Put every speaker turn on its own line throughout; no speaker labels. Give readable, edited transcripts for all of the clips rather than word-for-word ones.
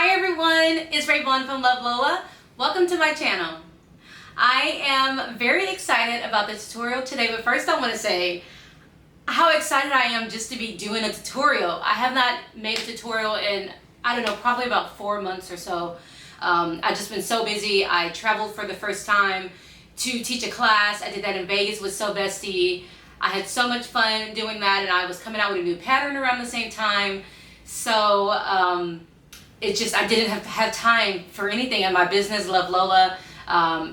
Hi everyone, it's Raybon from Love Lola. Welcome to my channel. I am very excited about the tutorial today, but first I want to say how excited I am just to be doing a tutorial. I have not made a tutorial in, I don't know, probably about 4 months or so. I've just been so busy. I traveled for the first time to teach a class. I did that in Vegas with So Bestie. I had so much fun doing that, and I was coming out with a new pattern around the same time. So it just, I didn't have time for anything, and my business, Love Lola,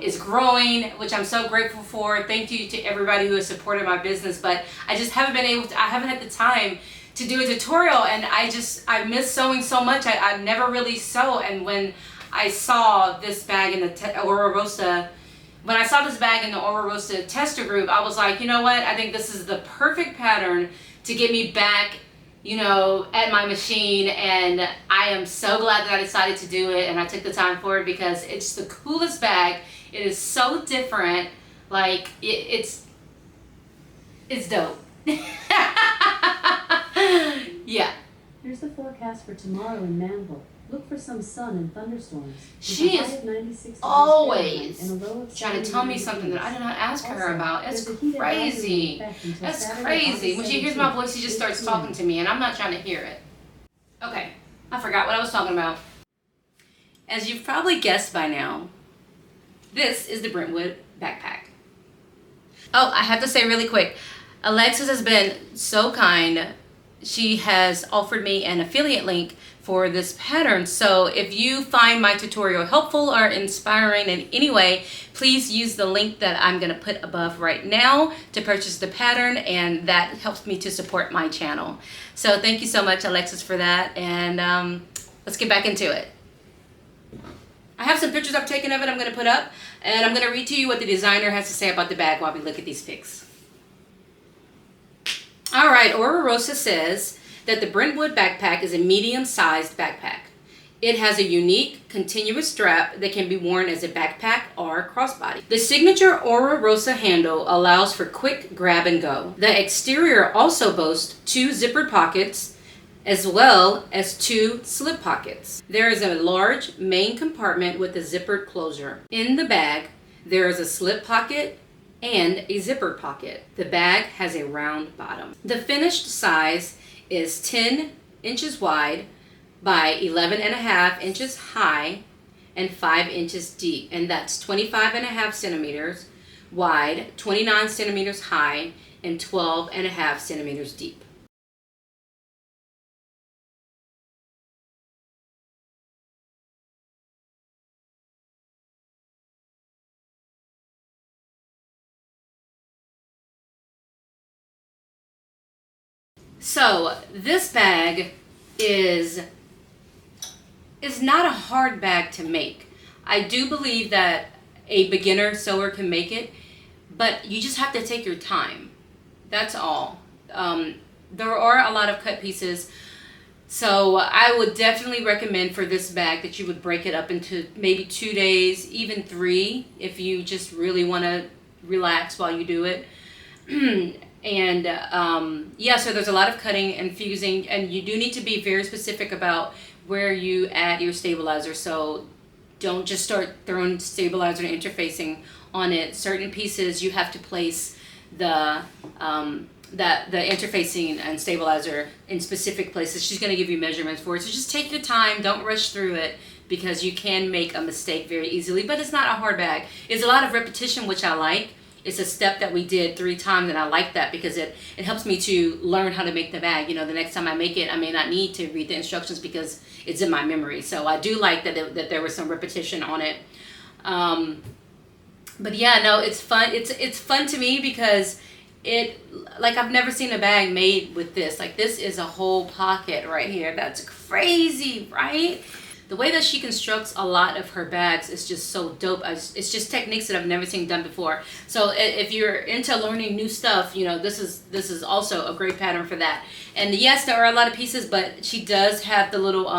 is growing, which I'm so grateful for. Thank you to everybody who has supported my business, but I just haven't been able to, I haven't had the time to do a tutorial, and I miss sewing so much. I never really sew, and when I saw this bag in the Oro Rosa, when I saw this bag in the Oro Rosa tester group, I was like, you know what, I think this is the perfect pattern to get me back, you know, at my machine. And I am so glad that I decided to do it and I took the time for it, because it's the coolest bag. It is so different. Like it's dope. Yeah.
Here's the forecast for tomorrow in Manville. Look for some sun and thunderstorms.
She is always trying to tell me something that I did not ask her about. It's crazy. That's crazy. When she hears my voice, she just starts talking to me, and I'm not trying to hear it. Okay, I forgot what I was talking about. As you've probably guessed by now, this is the Brentwood backpack. Oh, I have to say really quick, Alexis has been so kind. She has offered me an affiliate link for this pattern. So if you find my tutorial helpful or inspiring in any way, please use the link that I'm going to put above right now to purchase the pattern, and that helps me to support my channel. So thank you so much, Alexis, for that, and let's get back into it. I have some pictures I've taken of it I'm going to put up, and I'm going to read to you what the designer has to say about the bag while we look at these pics. Alright, Oro Rosa says that the Brentwood backpack is a medium-sized backpack. It has a unique, continuous strap that can be worn as a backpack or crossbody. The signature Oro Rosa handle allows for quick grab and go. The exterior also boasts 2 zippered pockets as well as 2 slip pockets. There is a large main compartment with a zippered closure. In the bag, there is a slip pocket and a zipper pocket. The bag has a round bottom. The finished size is 10 inches wide by 11.5 inches high and 5 inches deep, and that's 25.5 centimeters wide, 29 centimeters high, and 12.5 centimeters deep. So this bag is not a hard bag to make. I do believe that a beginner sewer can make it, but you just have to take your time. That's all. There are a lot of cut pieces, so I would definitely recommend for this bag that you would break it up into maybe 2 days, even 3, if you just really want to relax while you do it. And yeah, so there's a lot of cutting and fusing, and you do need to be very specific about where you add your stabilizer. So don't just start throwing stabilizer and interfacing on it. Certain pieces you have to place the interfacing and stabilizer in specific places. She's going to give you measurements for it. So just take your time, don't rush through it, because you can make a mistake very easily. But it's not a hard bag. It's a lot of repetition, which I like. It's a step that we did 3 times, and I like that because it helps me to learn how to make the bag. You know, the next time I make it, I may not need to read the instructions because it's in my memory. So I do like that there was some repetition on it. But yeah, no, it's fun. It's fun to me because like, I've never seen a bag made with this. Like, this is a whole pocket right here. That's crazy, right? The way that she constructs a lot of her bags is just so dope. It's just techniques that I've never seen done before. So if you're into learning new stuff, you know, this is also a great pattern for that. And yes, there are a lot of pieces, but she does have the little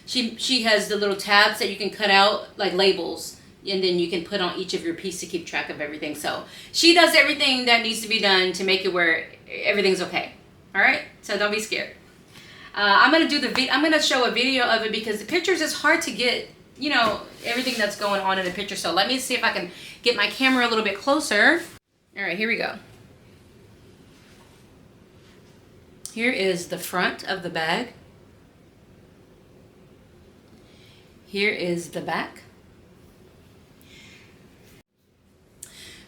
she has the little tabs that you can cut out, like labels, and then you can put on each of your piece to keep track of everything. So she does everything that needs to be done to make it where everything's okay. All right, so don't be scared. I'm gonna show a video of it because the pictures is hard to get, you know, everything that's going on in the picture. So let me see if I can get my camera a little bit closer. All right, here we go. Here is the front of the bag. Here is the back.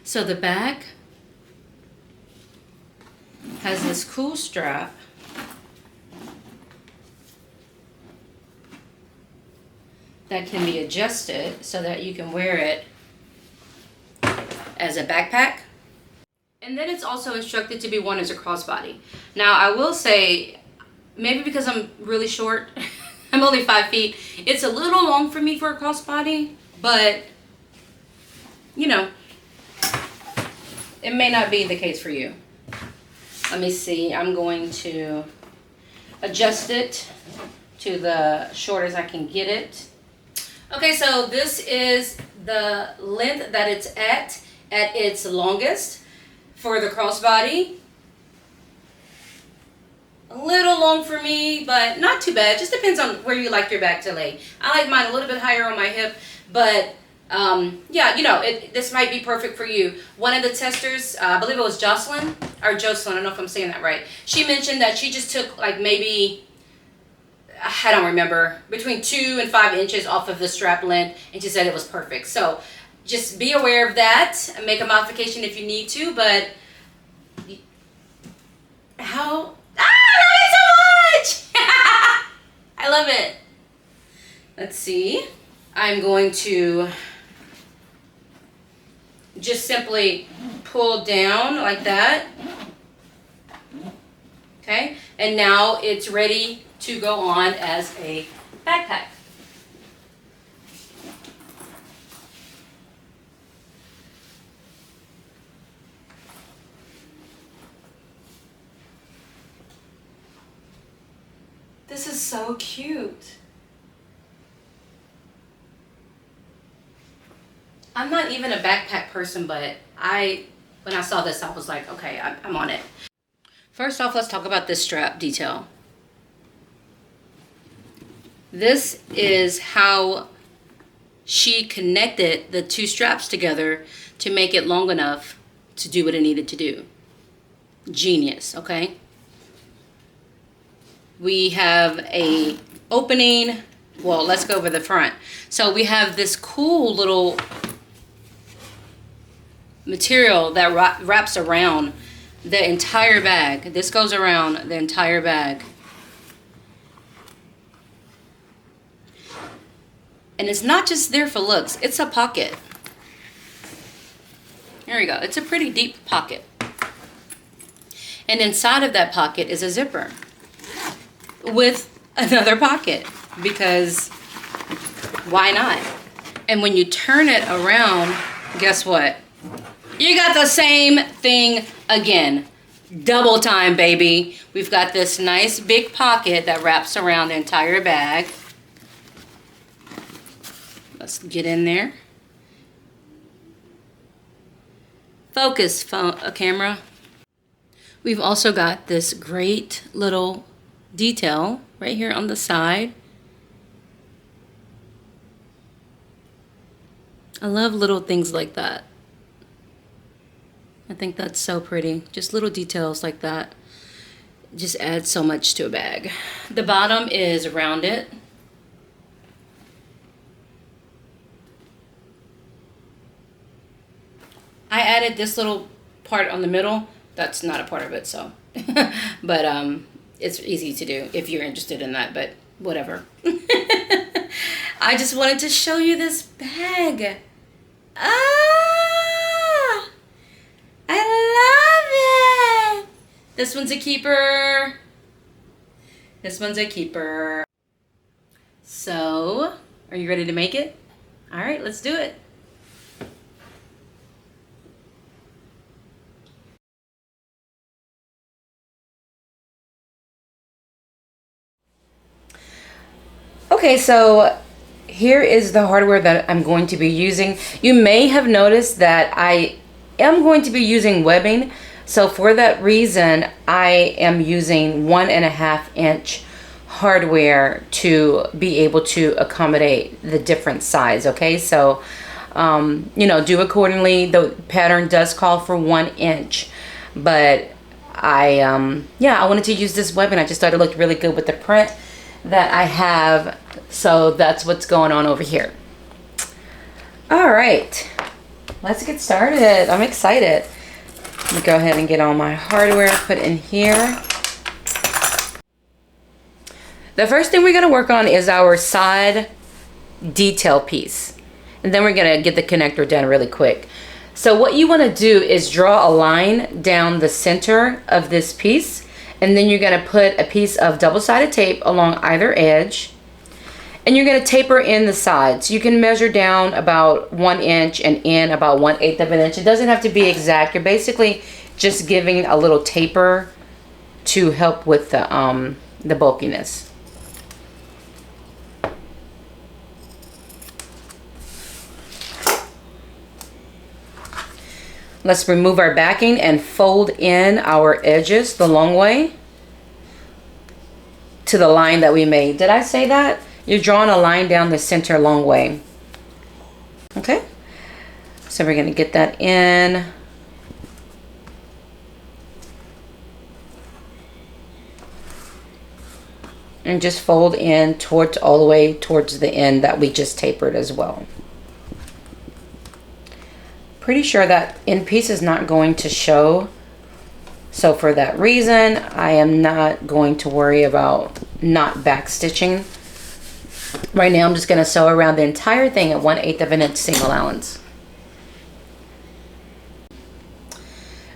So the bag has this cool strap that can be adjusted so that you can wear it as a backpack. And then it's also instructed to be worn as a crossbody. Now I will say, maybe because I'm really short, I'm only 5 feet, it's a little long for me for a crossbody, but you know, it may not be the case for you. Let me see, I'm going to adjust it to the short as I can get it. Okay, so this is the length that it's at its longest for the crossbody. A little long for me, but not too bad. Just depends on where you like your bag to lay. I like mine a little bit higher on my hip, but yeah, you know, this might be perfect for you. One of the testers, I believe it was Jocelyn, I don't know if I'm saying that right. She mentioned that she just took like maybe, I don't remember, between 2 and 5 inches off of the strap length, and she said it was perfect. So just be aware of that and make a modification if you need to, but how, I love it so much! I love it. Let's see. I'm going to just simply pull down like that. Okay, and now it's ready to go on as a backpack. This is so cute. I'm not even a backpack person, but when I saw this, I was like, okay, I'm on it. First off, let's talk about this strap detail. This is how she connected the 2 straps together to make it long enough to do what it needed to do. Genius, okay? We have a opening. Well, let's go over the front. So we have this cool little material that wraps around the entire bag. This goes around the entire bag. And it's not just there for looks, it's a pocket. There we go, it's a pretty deep pocket. And inside of that pocket is a zipper with another pocket, because why not? And when you turn it around, guess what? You got the same thing again. Double time, baby. We've got this nice big pocket that wraps around the entire bag. Let's get in there. Focus, camera. We've also got this great little detail right here on the side. I love little things like that. I think that's so pretty. Just little details like that just add so much to a bag. The bottom is rounded. I added this little part on the middle. That's not a part of it, so. But it's easy to do if you're interested in that, but whatever. I just wanted to show you this bag. Ah! I love it! This one's a keeper. This one's a keeper. So, are you ready to make it? All right, let's do it. Okay, so here is the hardware that I'm going to be using. You may have noticed that I am going to be using webbing. So for that reason, I am using 1.5 inch hardware to be able to accommodate the different size. Okay, so you know, do accordingly. The pattern does call for 1 inch, but yeah, I wanted to use this webbing. I just thought it looked really good with the print that I have. So that's what's going on over here. All right, let's get started. I'm excited. Let me go ahead and get all my hardware put in here. The first thing we're going to work on is our side detail piece. And then we're going to get the connector done really quick. So what you want to do is draw a line down the center of this piece. And then you're going to put a piece of double-sided tape along either edge. And you're going to taper in the sides. You can measure down about 1 inch and in about 1/8 of an inch. It doesn't have to be exact. You're basically just giving a little taper to help with the bulkiness. Let's remove our backing and fold in our edges the long way to the line that we made. Did I say that? You're drawing a line down the center long way. Okay, so we're going to get that in. And just fold in towards all the way towards the end that we just tapered as well. Pretty sure that end piece is not going to show. So for that reason, I am not going to worry about not back stitching. Right now, I'm just going to sew around the entire thing at 1/8 of an inch seam allowance.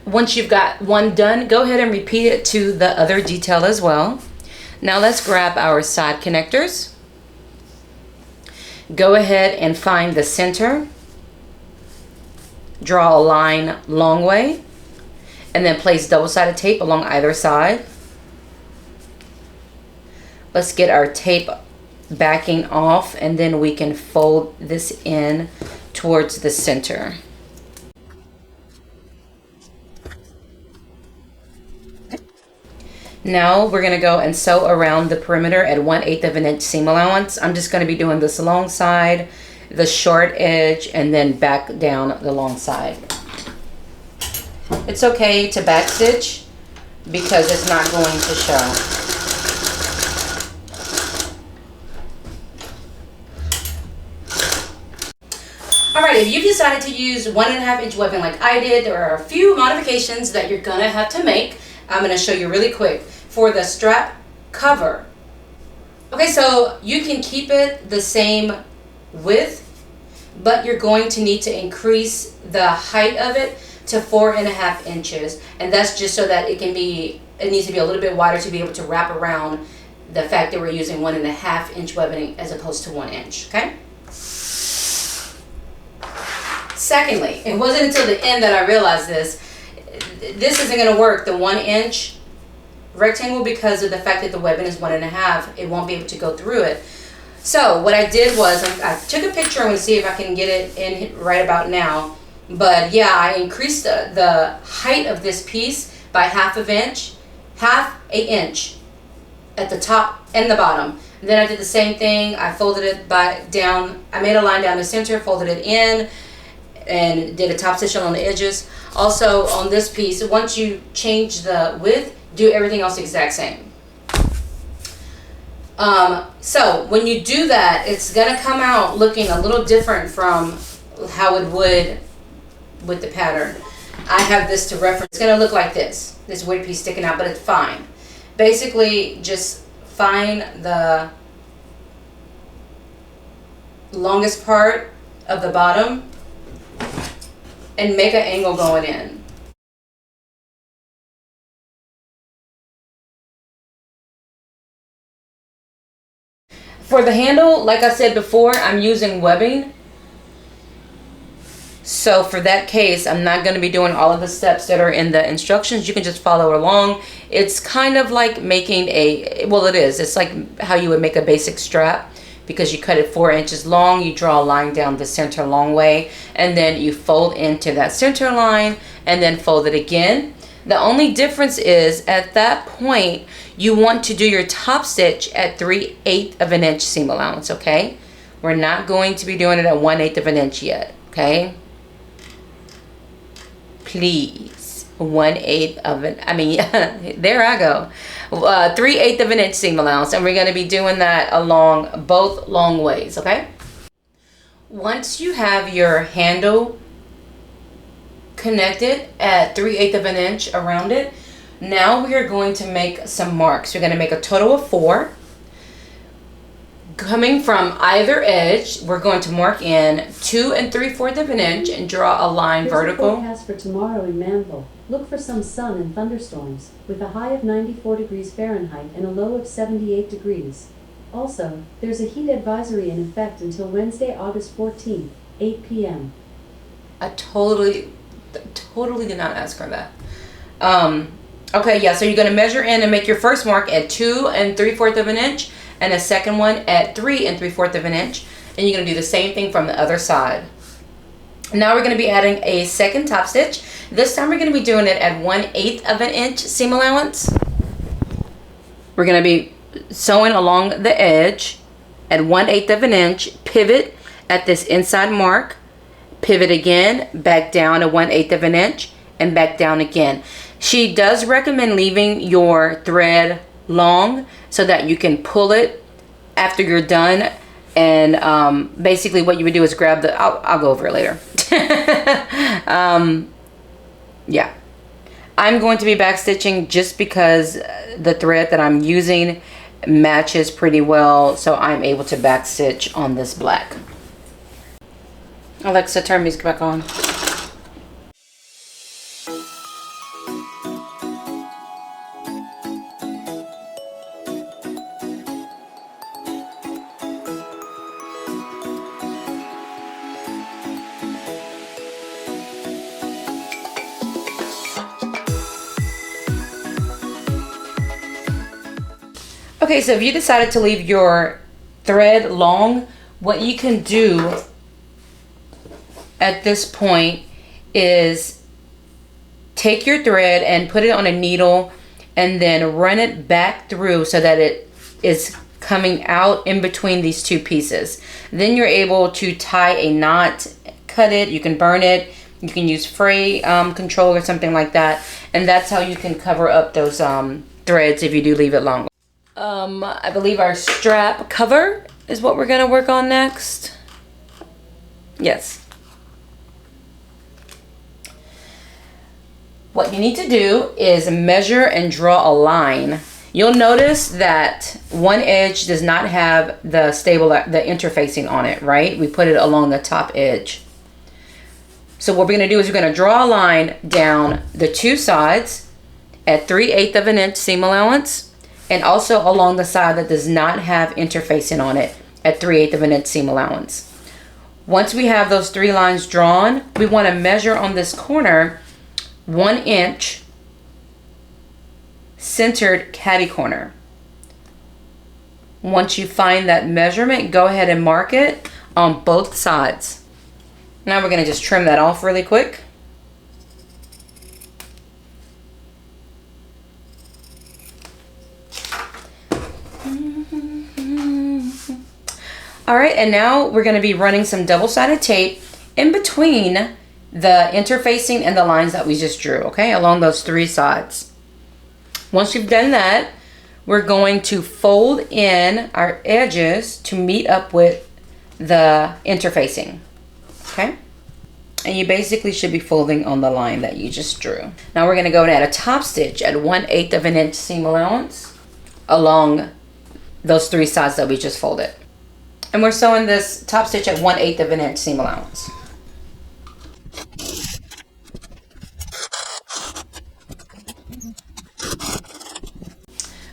Once you've got one done, go ahead and repeat it to the other detail as well. Now let's grab our side connectors. Go ahead and find the center. Draw a line long way. And then place double-sided tape along either side. Let's get our tape backing off, and then we can fold this in towards the center. Now we're going to go and sew around the perimeter at 1/8 of an inch seam allowance. I'm just going to be doing this long side, the short edge, and then back down the long side. It's okay to back stitch because it's not going to show. Alright, if you've decided to use 1.5 inch webbing like I did, there are a few modifications that you're going to have to make. I'm going to show you really quick. For the strap cover. Okay, so you can keep it the same width, but you're going to need to increase the height of it to 4.5 inches. And that's just so that it needs to be a little bit wider to be able to wrap around the fact that we're using 1.5 inch webbing as opposed to 1 inch, okay? Secondly, it wasn't until the end that I realized this isn't going to work, the 1 inch rectangle, because of the fact that the webbing is 1.5. It won't be able to go through it. So what I did was I took a picture. I'm going to see if I can get it in right about now. But yeah, I increased the height of this piece by half an inch at the top and the bottom. And then I did the same thing. I folded it down. I made a line down the center, folded it in, and did a top stitch on the edges. Also on this piece, once you change the width, do everything else the exact same. So when you do that, it's gonna come out looking a little different from how it would with the pattern. I have this to reference. It's gonna look like this weird piece sticking out, but it's fine. Basically, just find the longest part of the bottom and make an angle going in. For the handle, like I said before, I'm using webbing. So for that case, I'm not going to be doing all of the steps that are in the instructions. You can just follow along. It's kind of like making well, it is. It's like how you would make a basic strap, because you cut it 4 inches long. You draw a line down the center long way, and then you fold into that center line and then fold it again. The only difference is at that point, you want to do your top stitch at 3/8 of an inch seam allowance, okay? We're not going to be doing it at 1/8 of an inch yet, okay? Please, 1/8 of an, I mean, there I go. 3/8 of an inch seam allowance, and we're going to be doing that along both long ways, okay? Once you have your handle connected at 3/8 of an inch around it, now we are going to make some marks. We're going to make a total of 4. Coming from either edge, we're going to mark in 2 3/4 of an inch and draw a line vertical.
Forecast for tomorrow in Manville. Look for some sun and thunderstorms, with a high of 94 degrees Fahrenheit and a low of 78 degrees. Also, there's a heat advisory in effect until Wednesday, August 14th, 8 p.m.
I totally did not ask her that. Okay, yeah, so you're going to measure in and make your first mark at 2 3/4 of an inch and a second one at 3 3/4 of an inch. And you're going to do the same thing from the other side. Now we're going to be adding a second top stitch. This time we're going to be doing it at 1/8 of an inch seam allowance. We're going to be sewing along the edge at 1/8 of an inch, pivot at this inside mark, pivot again, back down to 1/8 of an inch, and back down again. She does recommend leaving your thread long so that you can pull it after you're done. And basically what you would do is grab the, I'll go over it later. Yeah. I'm going to be back stitching just because the thread that I'm using matches pretty well, so I'm able to back stitch on this black. Alexa, turn music back on. Okay, so if you decided to leave your thread long, what you can do at this point is take your thread and put it on a needle and then run it back through so that it is coming out in between these two pieces. Then you're able to tie a knot, cut it, you can burn it, you can use fray control or something like that, and that's how you can cover up those threads if you do leave it long. I believe our strap cover is what we're going to work on next. Yes. What you need to do is measure and draw a line. You'll notice that one edge does not have the interfacing on it, right? We put it along the top edge. So what we're going to do is we're going to draw a line down the two sides at 3/8 of an inch seam allowance, and also along the side that does not have interfacing on it at 3/8 of an inch seam allowance. Once we have those 3 lines drawn, we want to measure on this corner 1 inch centered catty corner. Once you find that measurement, go ahead and mark it on both sides. Now we're going to just trim that off really quick. All right, and now we're going to be running some double-sided tape in between the interfacing and the lines that we just drew, okay, along those 3 sides. Once you've done that, we're going to fold in our edges to meet up with the interfacing, okay? And you basically should be folding on the line that you just drew. Now we're going to go and add a top stitch at 1/8 of an inch seam allowance along those 3 sides that we just folded. And we're sewing this top stitch at 1/8 of an inch seam allowance.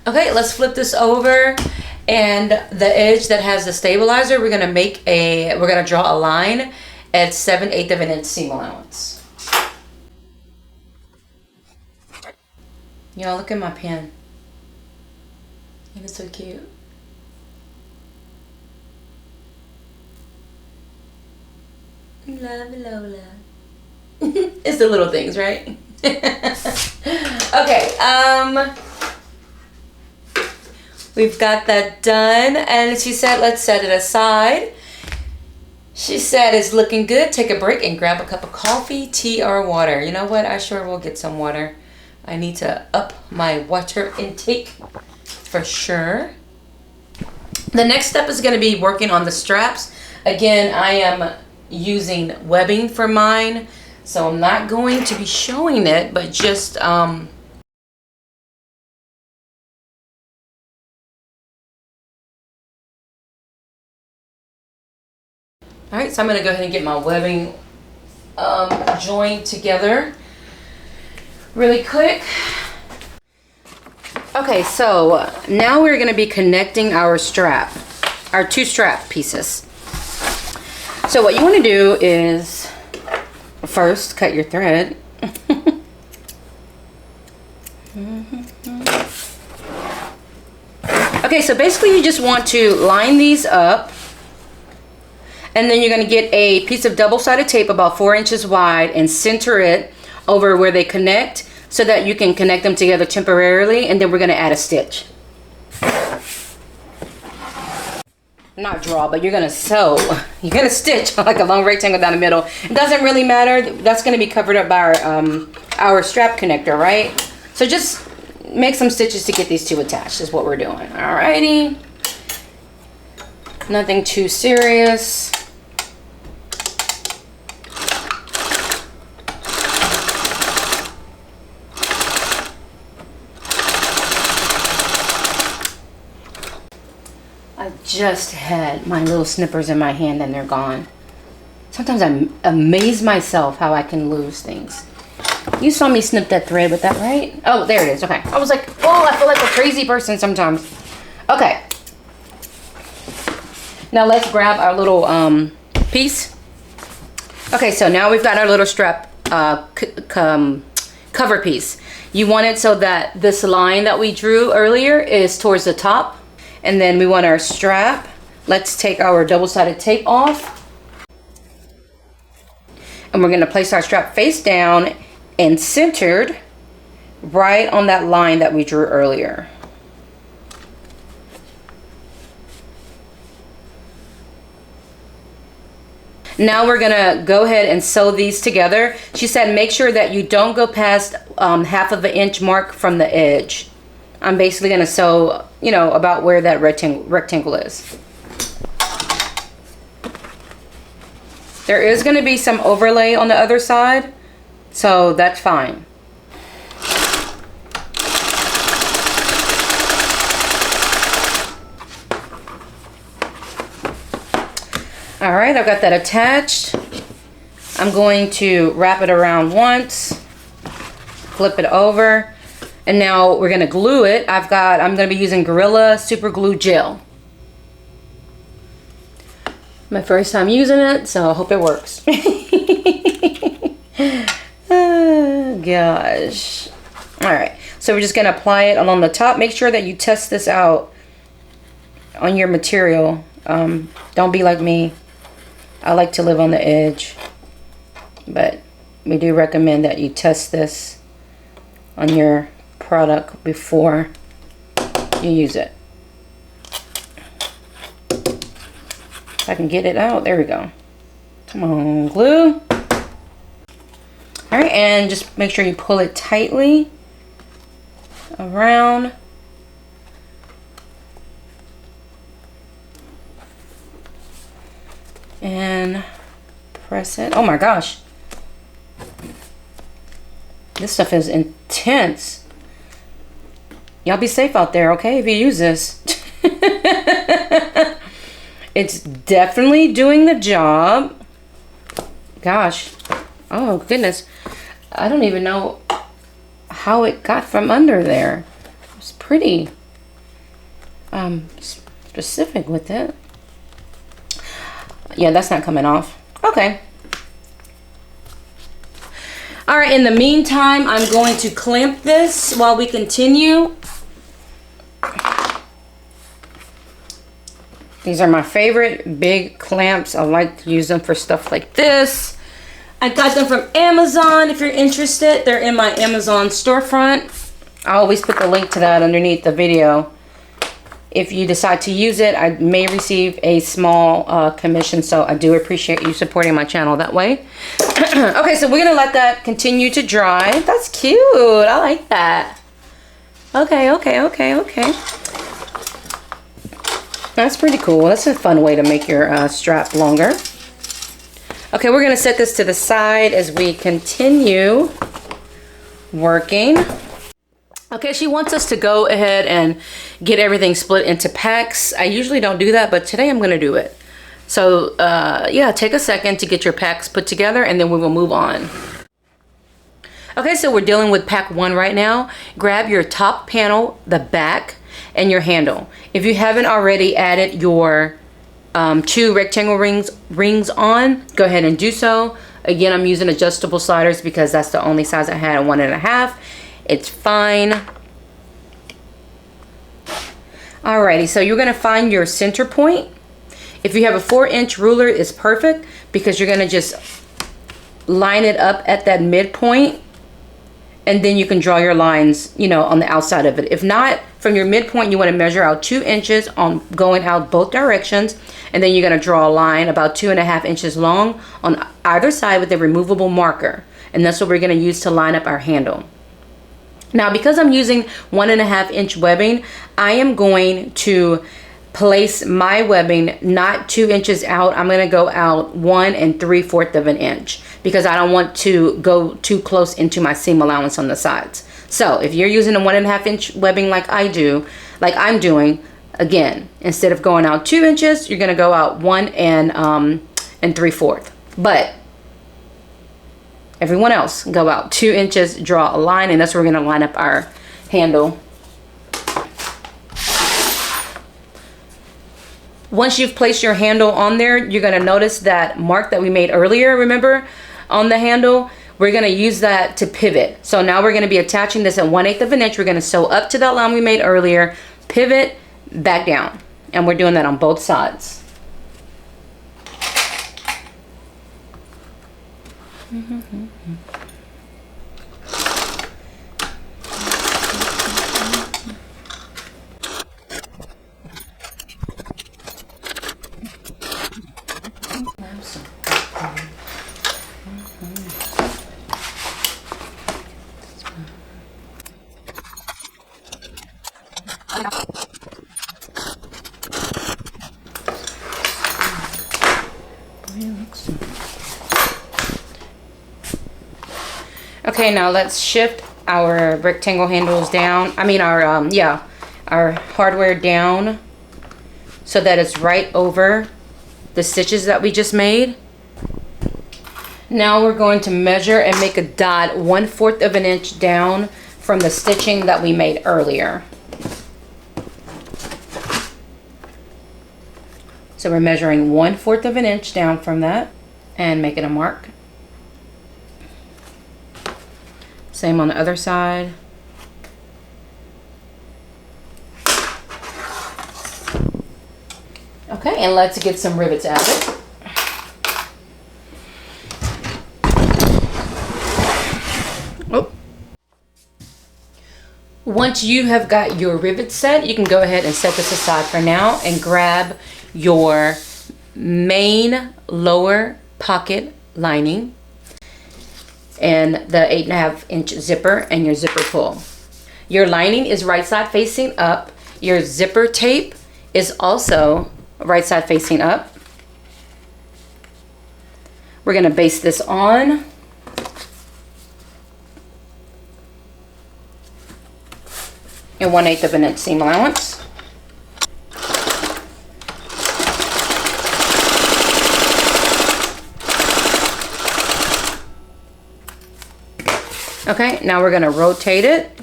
Okay, let's flip this over, and the edge that has the stabilizer, we're gonna draw a line at 7/8 of an inch seam allowance. Y'all, look at my pen. It is so cute. Love Lola. It's the little things, right? Okay, we've got that done, and she said let's set it aside. She said it's looking good. Take a break and grab a cup of coffee, tea, or water. You know what? I sure will get some water. I need to up my water intake for sure. The next step is going to be working on the straps. Again, I am using webbing for mine, so I'm not going to be showing it, but just all right, so I'm going to go ahead and get my webbing joined together really quick. Okay, so now we're going to be connecting our strap, our two strap pieces. So what you want to do is first cut your thread. Okay, so basically you just want to line these up, and then you're going to get a piece of double-sided tape about 4 inches wide and center it over where they connect so that you can connect them together temporarily, and then we're going to add a stitch. Not draw, but you're going to sew. You're going to stitch like a long rectangle down the middle. It doesn't really matter. That's going to be covered up by our strap connector, right? So just make some stitches to get these two attached is what we're doing. Alrighty. Nothing too serious. I just had my little snippers in my hand and they're gone. Sometimes I amaze myself how I can lose things. You saw me snip that thread with that, right? Oh, there it is. Okay. I was like, oh, I feel like a crazy person sometimes. Okay. Now let's grab our little piece. Okay, so now we've got our little strap cover piece. You want it so that this line that we drew earlier is towards the top. And then we want our strap. Let's take our double-sided tape off. And we're gonna place our strap face down and centered right on that line that we drew earlier. Now we're gonna go ahead and sew these together. She said make sure that you don't go past half of an inch mark from the edge. I'm basically gonna sew, you know, about where that rectangle is. There is gonna be some overlay on the other side, so that's fine. All right, I've got that attached. I'm going to wrap it around once, flip it over, and now we're gonna glue it. I'm gonna be using Gorilla Super Glue Gel. My first time using it, so I hope it works. Oh, gosh. All right, so we're just gonna apply it along the top. Make sure that you test this out on your material. Don't be like me. I like to live on the edge, but we do recommend that you test this on your product before you use it. If I can get it out, there we go. Come on, glue. All right, and just make sure you pull it tightly around. And press it. Oh my gosh. This stuff is intense. Y'all be safe out there, okay, if you use this. It's definitely doing the job. Gosh. Oh, goodness. I don't even know how it got from under there. It's pretty specific with it. Yeah, that's not coming off. Okay. All right, in the meantime, I'm going to clamp this while we continue. These are my favorite big clamps. I like to use them for stuff like this. I got them from Amazon if you're interested. They're in my Amazon storefront. I always put the link to that underneath the video. If you decide to use it, I may receive a small commission, so I do appreciate you supporting my channel that way. Okay, so we're gonna let that continue to dry. That's cute. I like that. Okay. That's pretty cool. That's a fun way to make your strap longer. Okay, we're gonna set this to the side as we continue working. Okay, she wants us to go ahead and get everything split into packs. I usually don't do that, but today I'm gonna do it. So yeah, take a second to get your packs put together and then we will move on. Okay, so we're dealing with pack 1 right now. Grab your top panel, the back, and your handle. If you haven't already added your 2 rectangle rings on, go ahead and do so. Again, I'm using adjustable sliders because that's the only size I had, 1.5. It's fine. Alrighty, so you're gonna find your center point. If you have a 4-inch ruler, it's perfect because you're gonna just line it up at that midpoint and then you can draw your lines, you know, on the outside of it. If not, from your midpoint, you wanna measure out 2 inches on going out both directions, and then you're gonna draw a line about 2.5 inches long on either side with a removable marker. And that's what we're gonna use to line up our handle. Now, because I'm using 1.5 inch webbing, I am going to place my webbing not 2 inches out. I'm gonna go out 1 3/4 of an inch because I don't want to go too close into my seam allowance on the sides. So if you're using a 1.5 inch webbing like I do, like I'm doing, again, instead of going out 2 inches, you're gonna go out 1 3/4. But everyone else, go out 2 inches, draw a line, and that's where we're gonna line up our handle. Once you've placed your handle on there, you're gonna notice that mark that we made earlier, remember, on the handle? We're gonna use that to pivot. So now we're gonna be attaching this at 1/8 of an inch. We're gonna sew up to that line we made earlier, pivot, back down. And we're doing that on both sides. Okay, now let's shift our rectangle handles down. I mean our hardware down so that it's right over the stitches that we just made. Now we're going to measure and make a dot 1/4 of an inch down from the stitching that we made earlier. So we're measuring 1/4 of an inch down from that and making a mark. Same on the other side. Okay, and let's get some rivets added. Oh. Once you have got your rivets set, you can go ahead and set this aside for now and grab your main lower pocket lining and the 8.5 inch zipper and your zipper pull. Your lining is right side facing up. Your zipper tape is also right side facing up. We're gonna baste this on. And 1/8 of an inch seam allowance. Okay, now we're gonna rotate it.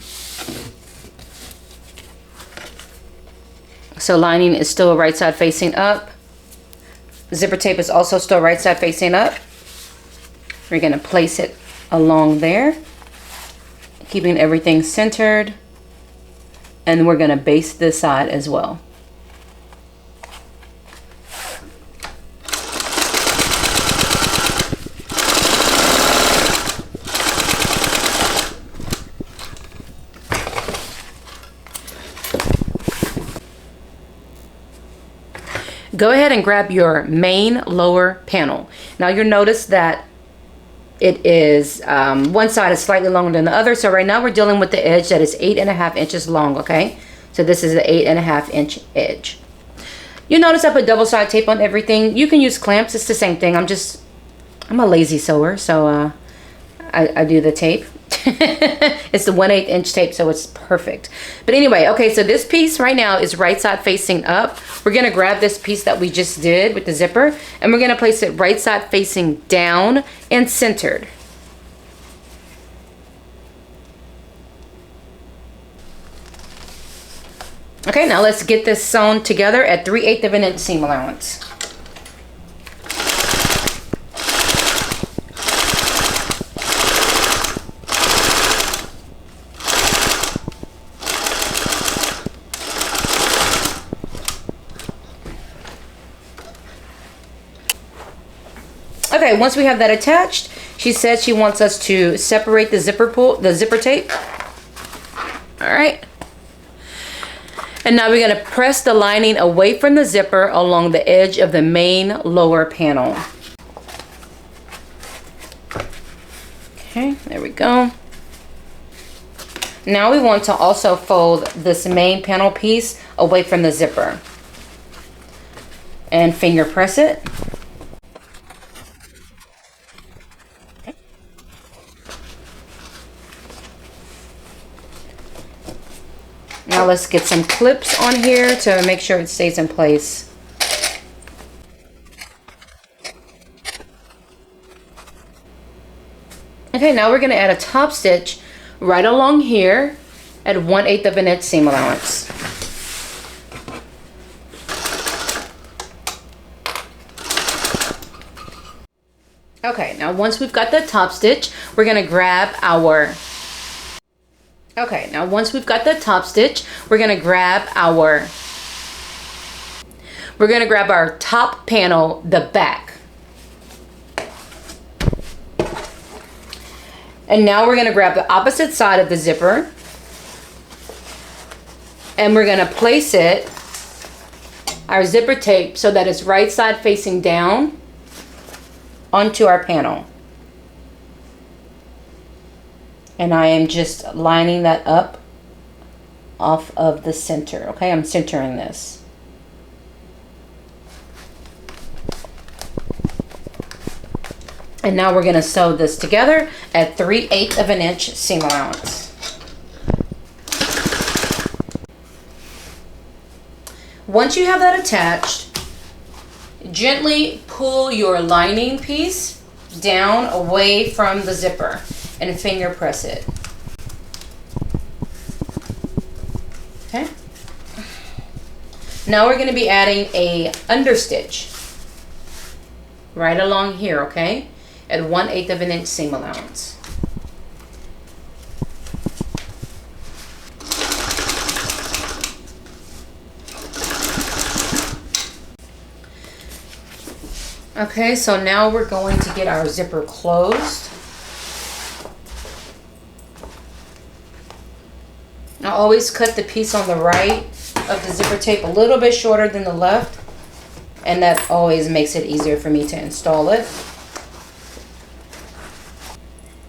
So lining is still right side facing up. Zipper tape is also still right side facing up. We're gonna place it along there, keeping everything centered. And we're gonna baste this side as well. go ahead and grab your main lower panel. Now you'll notice that it is, one side is slightly longer than the other. So right now we're dealing with the edge that is 8.5 inches long, okay? So this is the 8.5 inch edge. You notice I put double side tape on everything. You can use clamps, it's the same thing. I'm a lazy sewer, so I do the tape. It's the 1/8 inch tape, so it's perfect. But anyway, okay, so this piece right now is right side facing up. We're gonna grab this piece that we just did with the zipper, and we're gonna place it right side facing down and centered. Okay, now let's get this sewn together at 3/8 of an inch seam allowance. Okay, once we have that attached, she said she wants us to separate the zipper tape. All right. And now we're going to press the lining away from the zipper along the edge of the main lower panel. Okay, there we go. Now we want to also fold this main panel piece away from the zipper and finger press it. Now let's get some clips on here to make sure it stays in place. Okay, now we're going to add a top stitch right along here at 1/8 of an inch seam allowance. Okay, now once we've got the top stitch, we're going to grab our top panel, the back. And now we're going to grab the opposite side of the zipper, and we're going to place our zipper tape so that it's right side facing down onto our panel. And I am just lining that up off of the center. Okay, I'm centering this. And now we're going to sew this together at 3/8 of an inch seam allowance. Once you have that attached, gently pull your lining piece down away from the zipper and finger press it. Okay. Now we're going to be adding a understitch right along here, okay, at 1/8 of an inch seam allowance. Okay, so now we're going to get our zipper closed. I always cut the piece on the right of the zipper tape a little bit shorter than the left, and that always makes it easier for me to install it.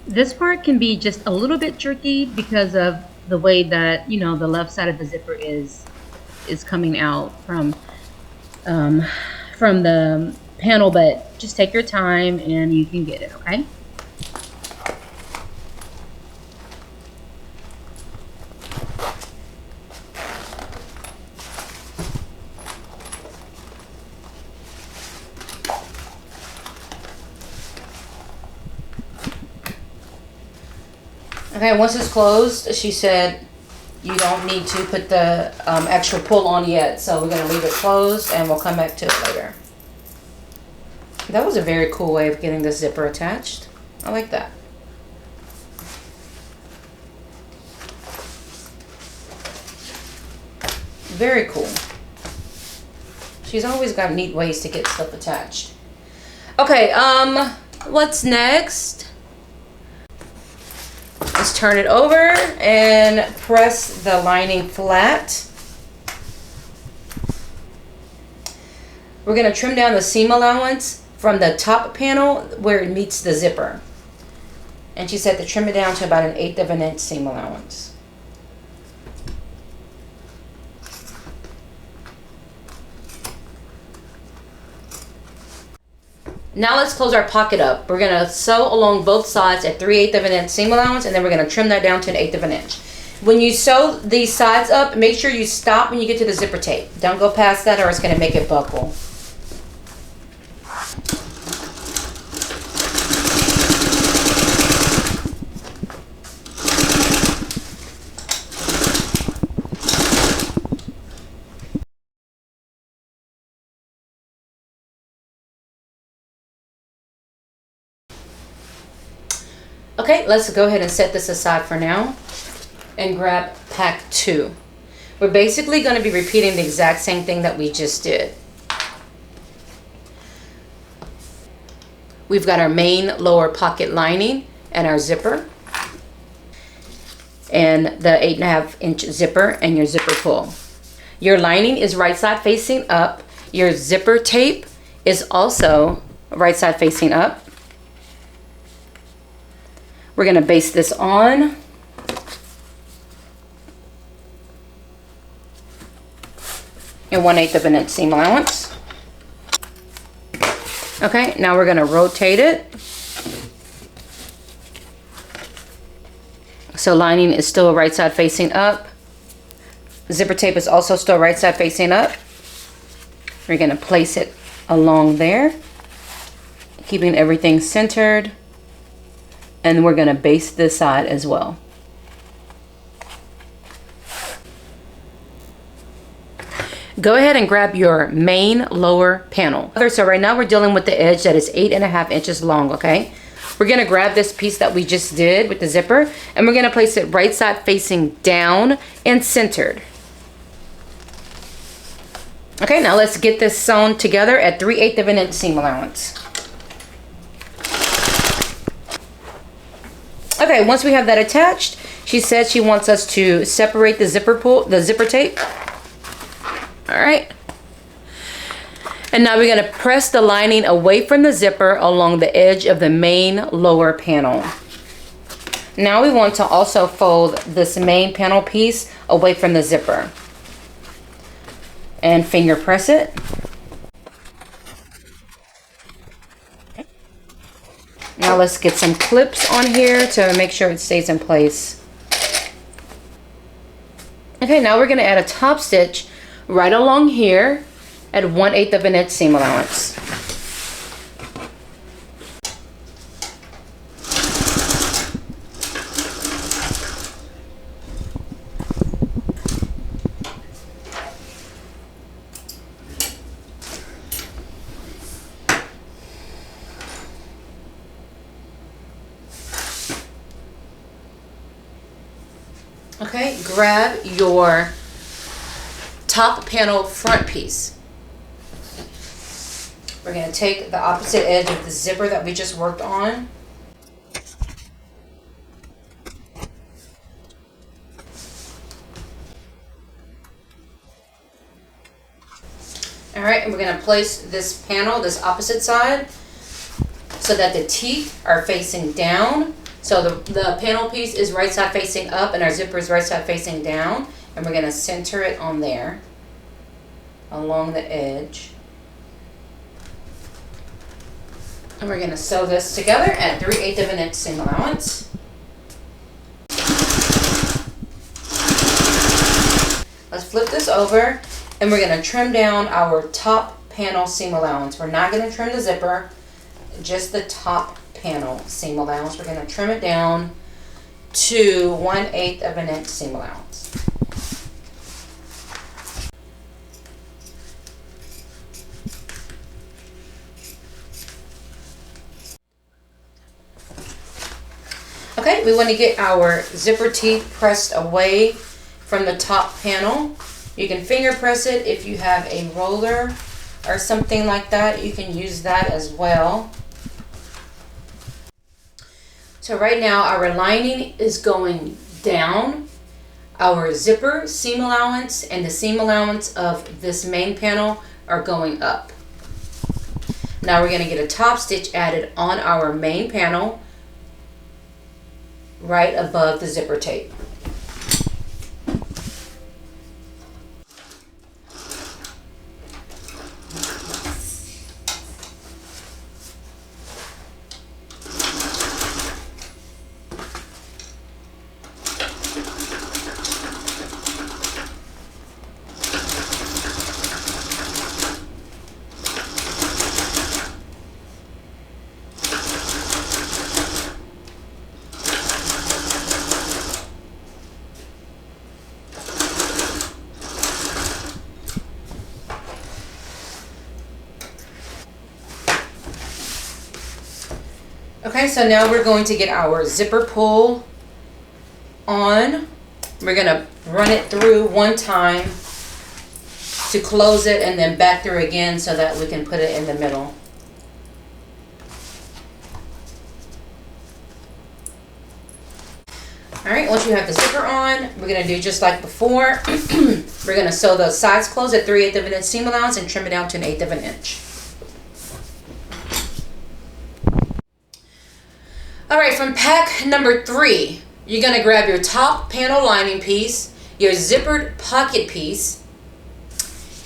This part can be just a little bit tricky because of the way that, you know, the left side of the zipper is coming out from the panel, but just take your time and you can get it, okay?
Okay, once it's closed, she said you don't need to put the extra pull on yet, so we're going to leave it closed and we'll come back to it later. That was a very cool way of getting the zipper attached. I like that. Very cool. She's always got neat ways to get stuff attached. Okay, what's next? Let's turn it over and press the lining flat. we're going to trim down the seam allowance from the top panel where it meets the zipper. And she said to trim it down to about 1/8 of an inch seam allowance. Now let's close our pocket up. We're gonna sew along both sides at 3/8 of an inch seam allowance, and then we're gonna trim that down to 1/8 of an inch. When you sew these sides up, make sure you stop when you get to the zipper tape. Don't go past that or it's gonna make it buckle. Okay, let's go ahead and set this aside for now and grab pack 2. We're basically going to be repeating the exact same thing that we just did. We've got our main lower pocket lining and our zipper and the 8.5 inch zipper and your zipper pull. Your lining is right side facing up. Your zipper tape is also right side facing up. We're going to baste this on. And 1/8 of an inch seam allowance. Okay, now we're going to rotate it. So lining is still right side facing up. Zipper tape is also still right side facing up. We're going to place it along there, keeping everything centered. And we're going to baste this side as well. Go ahead and grab your main lower panel. So right now we're dealing with the edge that is 8.5 inches long, okay? We're going to grab this piece that we just did with the zipper, and we're going to place it right side facing down and centered. Okay, now let's get this sewn together at 3/8 of an inch seam allowance. Okay, once we have that attached, she said she wants us to separate the zipper tape. All right. And now we're going to press the lining away from the zipper along the edge of the main lower panel. Now we want to also fold this main panel piece away from the zipper. And finger press it. Now let's get some clips on here to make sure it stays in place. Okay, now we're going to add a top stitch right along here at 1/8 of an inch seam allowance. Okay, grab your top panel front piece. We're going to take the opposite edge of the zipper that we just worked on. Alright, and we're going to place this panel, this opposite side, so that the teeth are facing down. So the panel piece is right side facing up and our zipper is right side facing down. And we're going to center it on there, along the edge. And we're going to sew this together at 3/8 of an inch seam allowance. Let's flip this over and we're going to trim down our top panel seam allowance. We're not going to trim the zipper, just the top panel seam allowance. We're going to trim it down to 1/8 of an inch seam allowance. Okay, we want to get our zipper teeth pressed away from the top panel. You can finger press it if you have a roller or something like that. You can use that as well. So right now our lining is going down. Our zipper seam allowance and the seam allowance of this main panel are going up. Now we're going to get a top stitch added on our main panel right above the zipper tape. Okay, so now we're going to get our zipper pull on. We're going to run it through one time to close it and then back through again so that we can put it in the middle. Alright, once you have the zipper on, we're going to do just like before. We're going to sew the sides closed at 3/8 of an inch seam allowance and trim it down to 1/8 of an inch. Alright, from pack number 3, you're going to grab your top panel lining piece, your zippered pocket piece,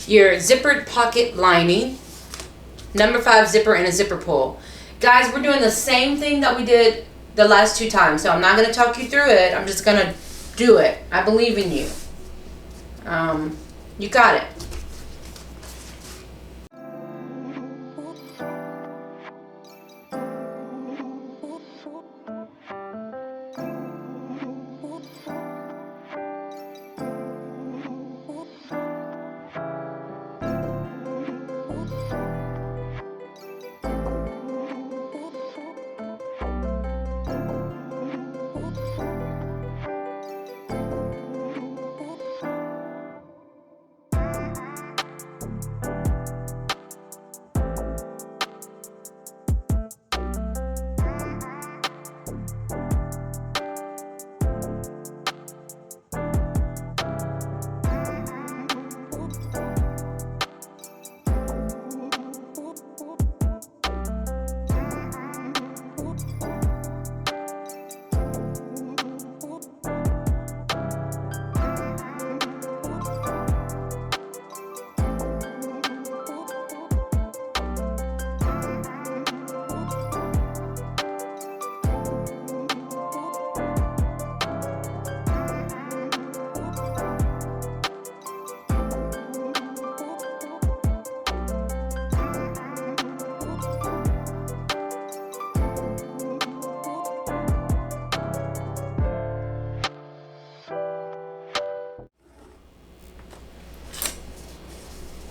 your zippered pocket lining, number 5 zipper, and a zipper pull. Guys, we're doing the same thing that we did the last 2 times, so I'm not going to talk you through it. I'm just going to do it. I believe in you. You got it.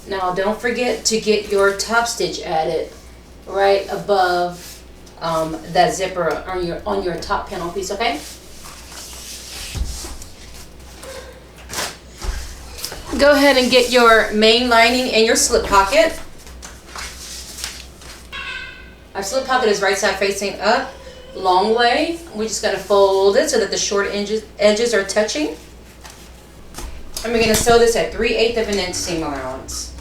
Now don't forget to get your top stitch added right above that zipper on your top panel piece, okay? Go ahead and get your main lining and your slip pocket. Our slip pocket is right side facing up, long way. We're just gonna fold it so that the short edges are touching. And we're gonna sew this at 3/8 of an inch seam allowance.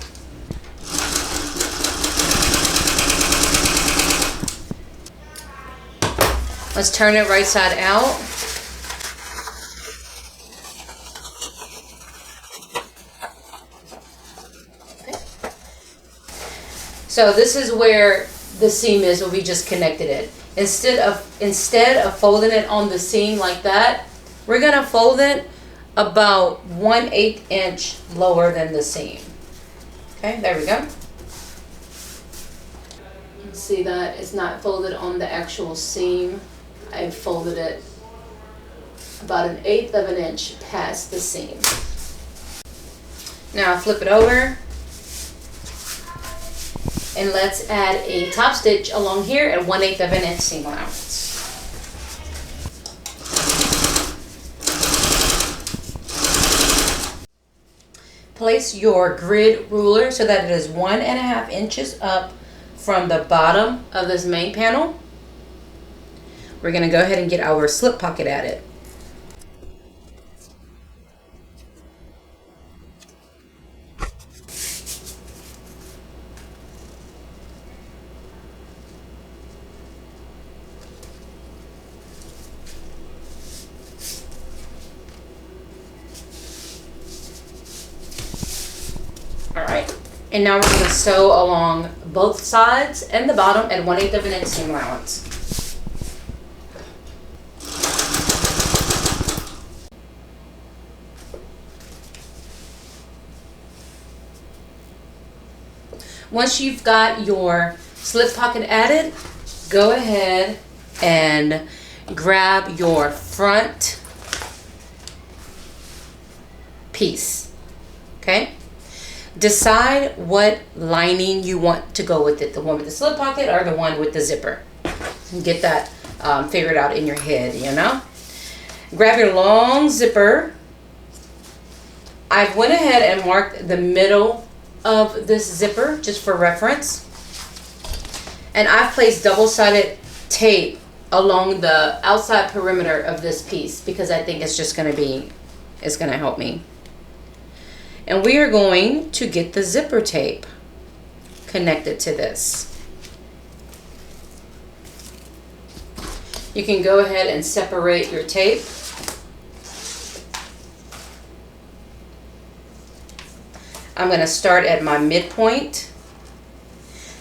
Let's turn it right side out. Okay. So this is where the seam is where we just connected it. Instead of folding it on the seam like that, we're gonna fold it about 1/8 inch lower than the seam. Okay, there we go. See that it's not folded on the actual seam. I folded it about 1/8 of an inch past the seam. Now flip it over and let's add a top stitch along here at 1/8 of an inch seam allowance. Place your grid ruler so that it is 1.5 inches up from the bottom of this main panel. We're going to go ahead and get our slip pocket added. And now we're going to sew along both sides and the bottom at 1/8 of an inch seam allowance. Once you've got your slip pocket added, go ahead and grab your front piece, okay? Decide what lining you want to go with it, the one with the slip pocket or the one with the zipper. Get that figured out in your head, you know? Grab your long zipper. I've went ahead and marked the middle of this zipper just for reference. And I've placed double-sided tape along the outside perimeter of this piece because I think it's just it's gonna help me. And we are going to get the zipper tape connected to this. You can go ahead and separate your tape. I'm going to start at my midpoint.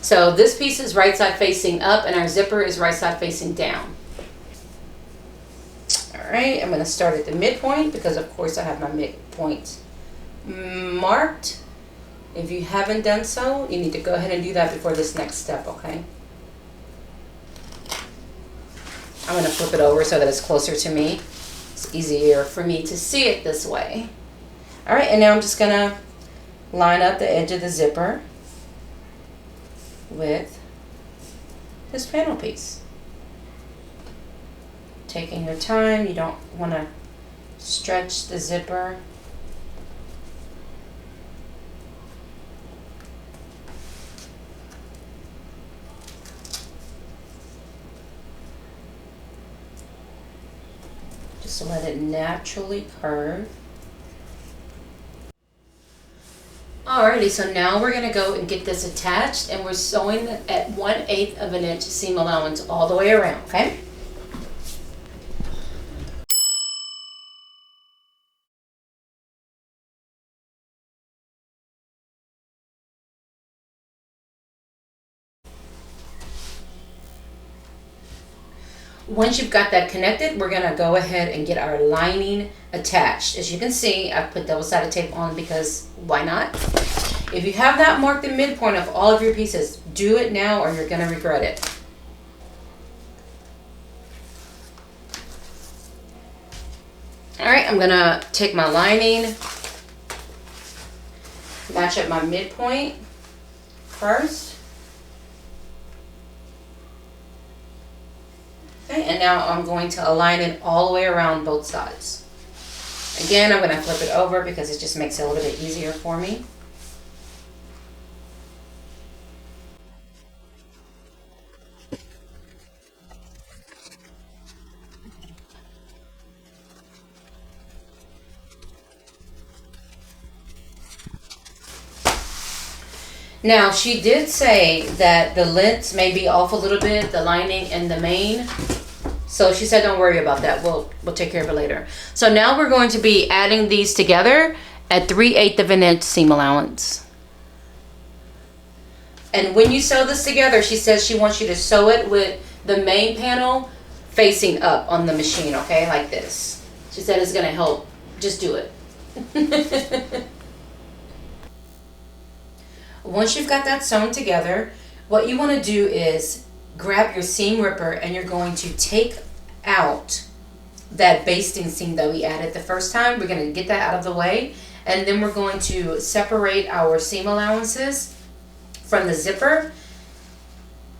So this piece is right side facing up and our zipper is right side facing down. All right, I'm going to start at the midpoint because of course I have my midpoint marked. If you haven't done so, you need to go ahead and do that before this next step, okay? I'm going to flip it over so that it's closer to me. It's easier for me to see it this way. All right, and now I'm just going to line up the edge of the zipper with this panel piece. Taking your time, you don't want to stretch the zipper. Just let it naturally curve. Alrighty, so now we're going to go and get this attached, and we're sewing at 1/8 of an inch seam allowance all the way around, okay? Once you've got that connected, we're going to go ahead and get our lining attached. As you can see, I've put double-sided tape on because why not? If you have not marked the midpoint of all of your pieces, do it now or you're going to regret it. All right, I'm going to take my lining, match up my midpoint first. Okay, and now I'm going to align it all the way around both sides. Again, I'm going to flip it over because it just makes it a little bit easier for me. Now, she did say that the lengths may be off a little bit, the lining and the main. So she said don't worry about that. We'll take care of it later. So now we're going to be adding these together at 3/8 of an inch seam allowance. And when you sew this together, she says she wants you to sew it with the main panel facing up on the machine, okay? Like this. She said it's going to help. Just do it. Once you've got that sewn together, what you want to do is grab your seam ripper and you're going to take out that basting seam that we added the first time. We're going to get that out of the way, and then we're going to separate our seam allowances from the zipper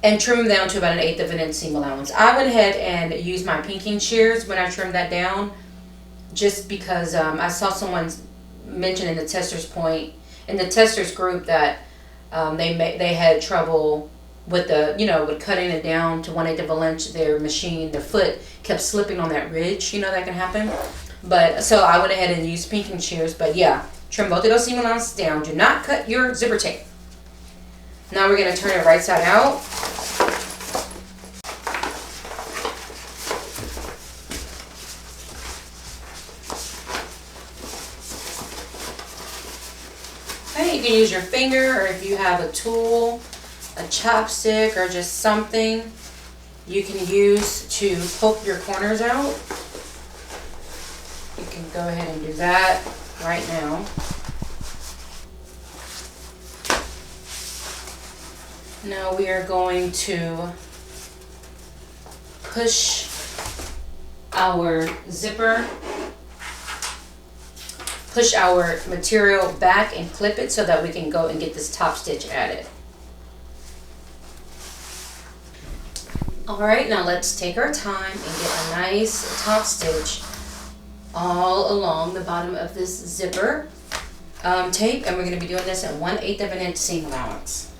and trim them down to about 1/8 of an inch seam allowance. I went ahead and used my pinking shears when I trimmed that down just because I saw someone mention in the testers group that they had trouble with with cutting it down to 1/8 of an inch. Their foot kept slipping on that ridge. That can happen. But so I went ahead and used pinking shears. But yeah, trim both of those seam allowances down. Do not cut your zipper tape. Now we're going to turn it right side out. can use your finger, or if you have a tool, a chopstick, or just something you can use to poke your corners out. You can go ahead and do that right now. Now we are going to push our zipper, push our material back and clip it so that we can go and get this top stitch added. Alright, now let's take our time and get a nice top stitch all along the bottom of this zipper tape, and we're going to be doing this at 1/8 of an inch seam allowance.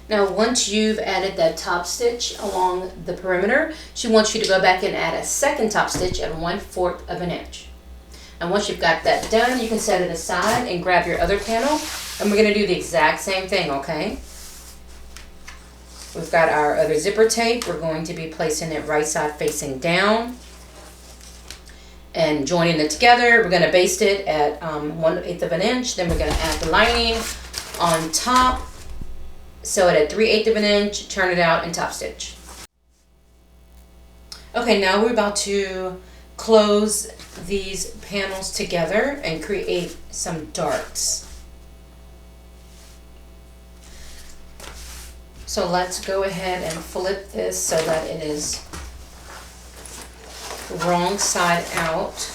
Now once you've added that top stitch along the perimeter, she wants you to go back and add a second top stitch at 1/4 of an inch. And once you've got that done, you can set it aside and grab your other panel, and we're going to do the exact same thing, okay? We've got our other zipper tape. We're going to be placing it right side facing down and joining it together. We're going to baste it at 1/8 of an inch. Then we're going to add the lining on top. Sew it at 3/8 of an inch, turn it out, and top stitch. Okay, now we're about to close these panels together and create some darts. So let's go ahead and flip this so that it is wrong side out.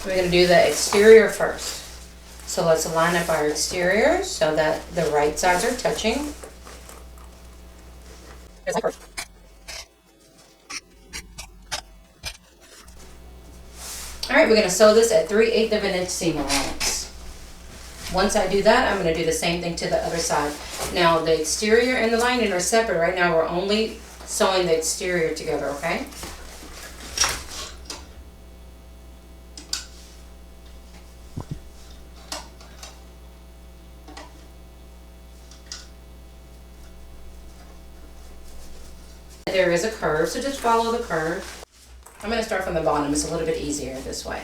We're going to do the exterior first. So let's line up our exterior so that the right sides are touching. Alright, we're going to sew this at 3/8 of an inch seam allowance. Once I do that, I'm going to do the same thing to the other side. Now the exterior and the lining are separate. Right now we're only sewing the exterior together, okay? There is a curve, so just follow the curve. I'm going to start from the bottom. It's a little bit easier this way.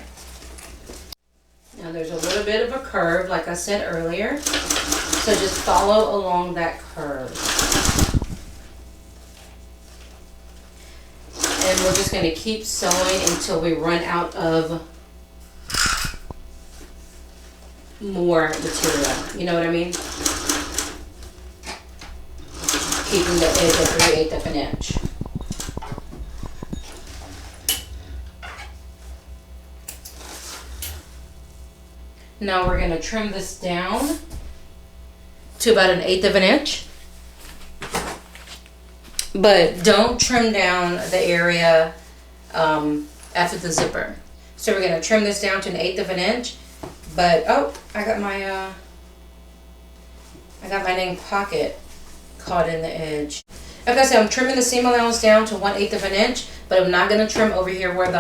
Now there's a little bit of a curve, like I said earlier, so just follow along that curve. And we're just going to keep sewing until we run out of more material. You know what I mean? Keeping the edge at 3/8 of an inch. Now we're going to trim this down to about 1/8 of an inch. But don't trim down the area after the zipper. So we're going to trim this down to 1/8 of an inch. But oh, I got my name pocket caught in the edge. Okay, so I'm trimming the seam allowance down to 1/8 of an inch, but I'm not going to trim over here where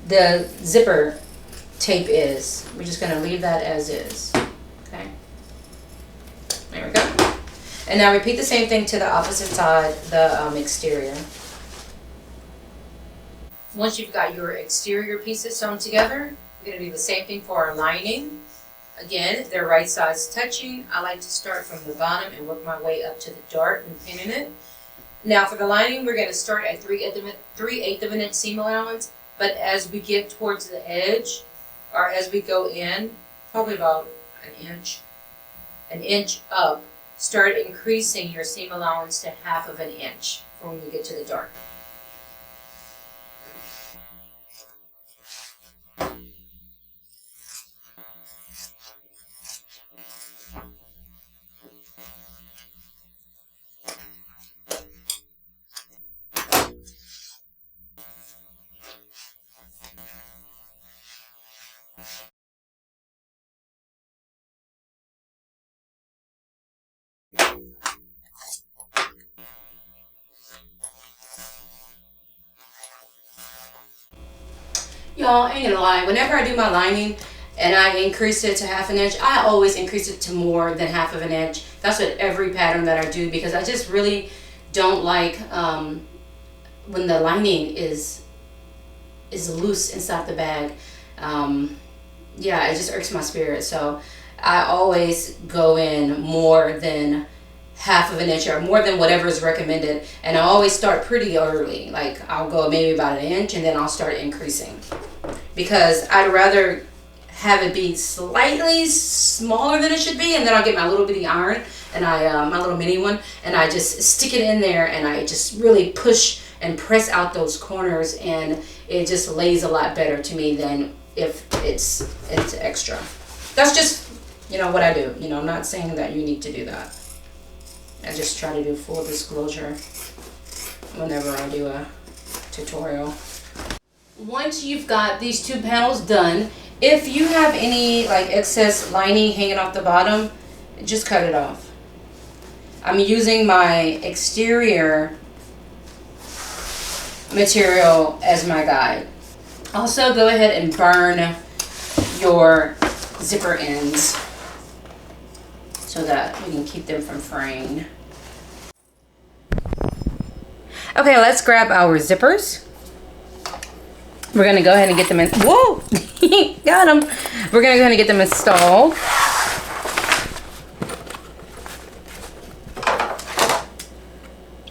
the zipper tape is. We're just going to leave that as is. Okay, there we go. And now repeat the same thing to the opposite side, the exterior. Once you've got your exterior pieces sewn together, we're going to do the same thing for our lining. Again, they're right sides touching. I like to start from the bottom and work my way up to the dart and pinning it. Now for the lining, we're going to start at 3/8 of an inch seam allowance, but as we get towards the edge, or as we go in, probably about an inch up, start increasing your seam allowance to 1/2 of an inch for when you get to the dart. Y'all, ain't gonna lie, whenever I do my lining and I increase it to 1/2 inch, I always increase it to more than 1/2 inch. That's what every pattern that I do, because I just really don't like when the lining is loose inside the bag. Yeah, it just irks my spirit. So I always go in more than 1/2 inch or more than whatever is recommended, and I always start pretty early. Like I'll go maybe about 1 inch and then I'll start increasing, because I'd rather have it be slightly smaller than it should be, and then I'll get my little bitty iron and my little mini one, and I just stick it in there and I just really push and press out those corners, and it just lays a lot better to me than if it's extra. That's just, you know, what I do. You know, I'm not saying that you need to do that. I just try to do full disclosure whenever I do a tutorial. Once you've got these 2 panels done, if you have any like excess lining hanging off the bottom, just cut it off. I'm using my exterior material as my guide. Also, go ahead and burn your zipper ends so that we can keep them from fraying. Okay, let's grab our zippers. We're gonna go ahead and get them in. Whoa! Got them. We're gonna go ahead and get them installed.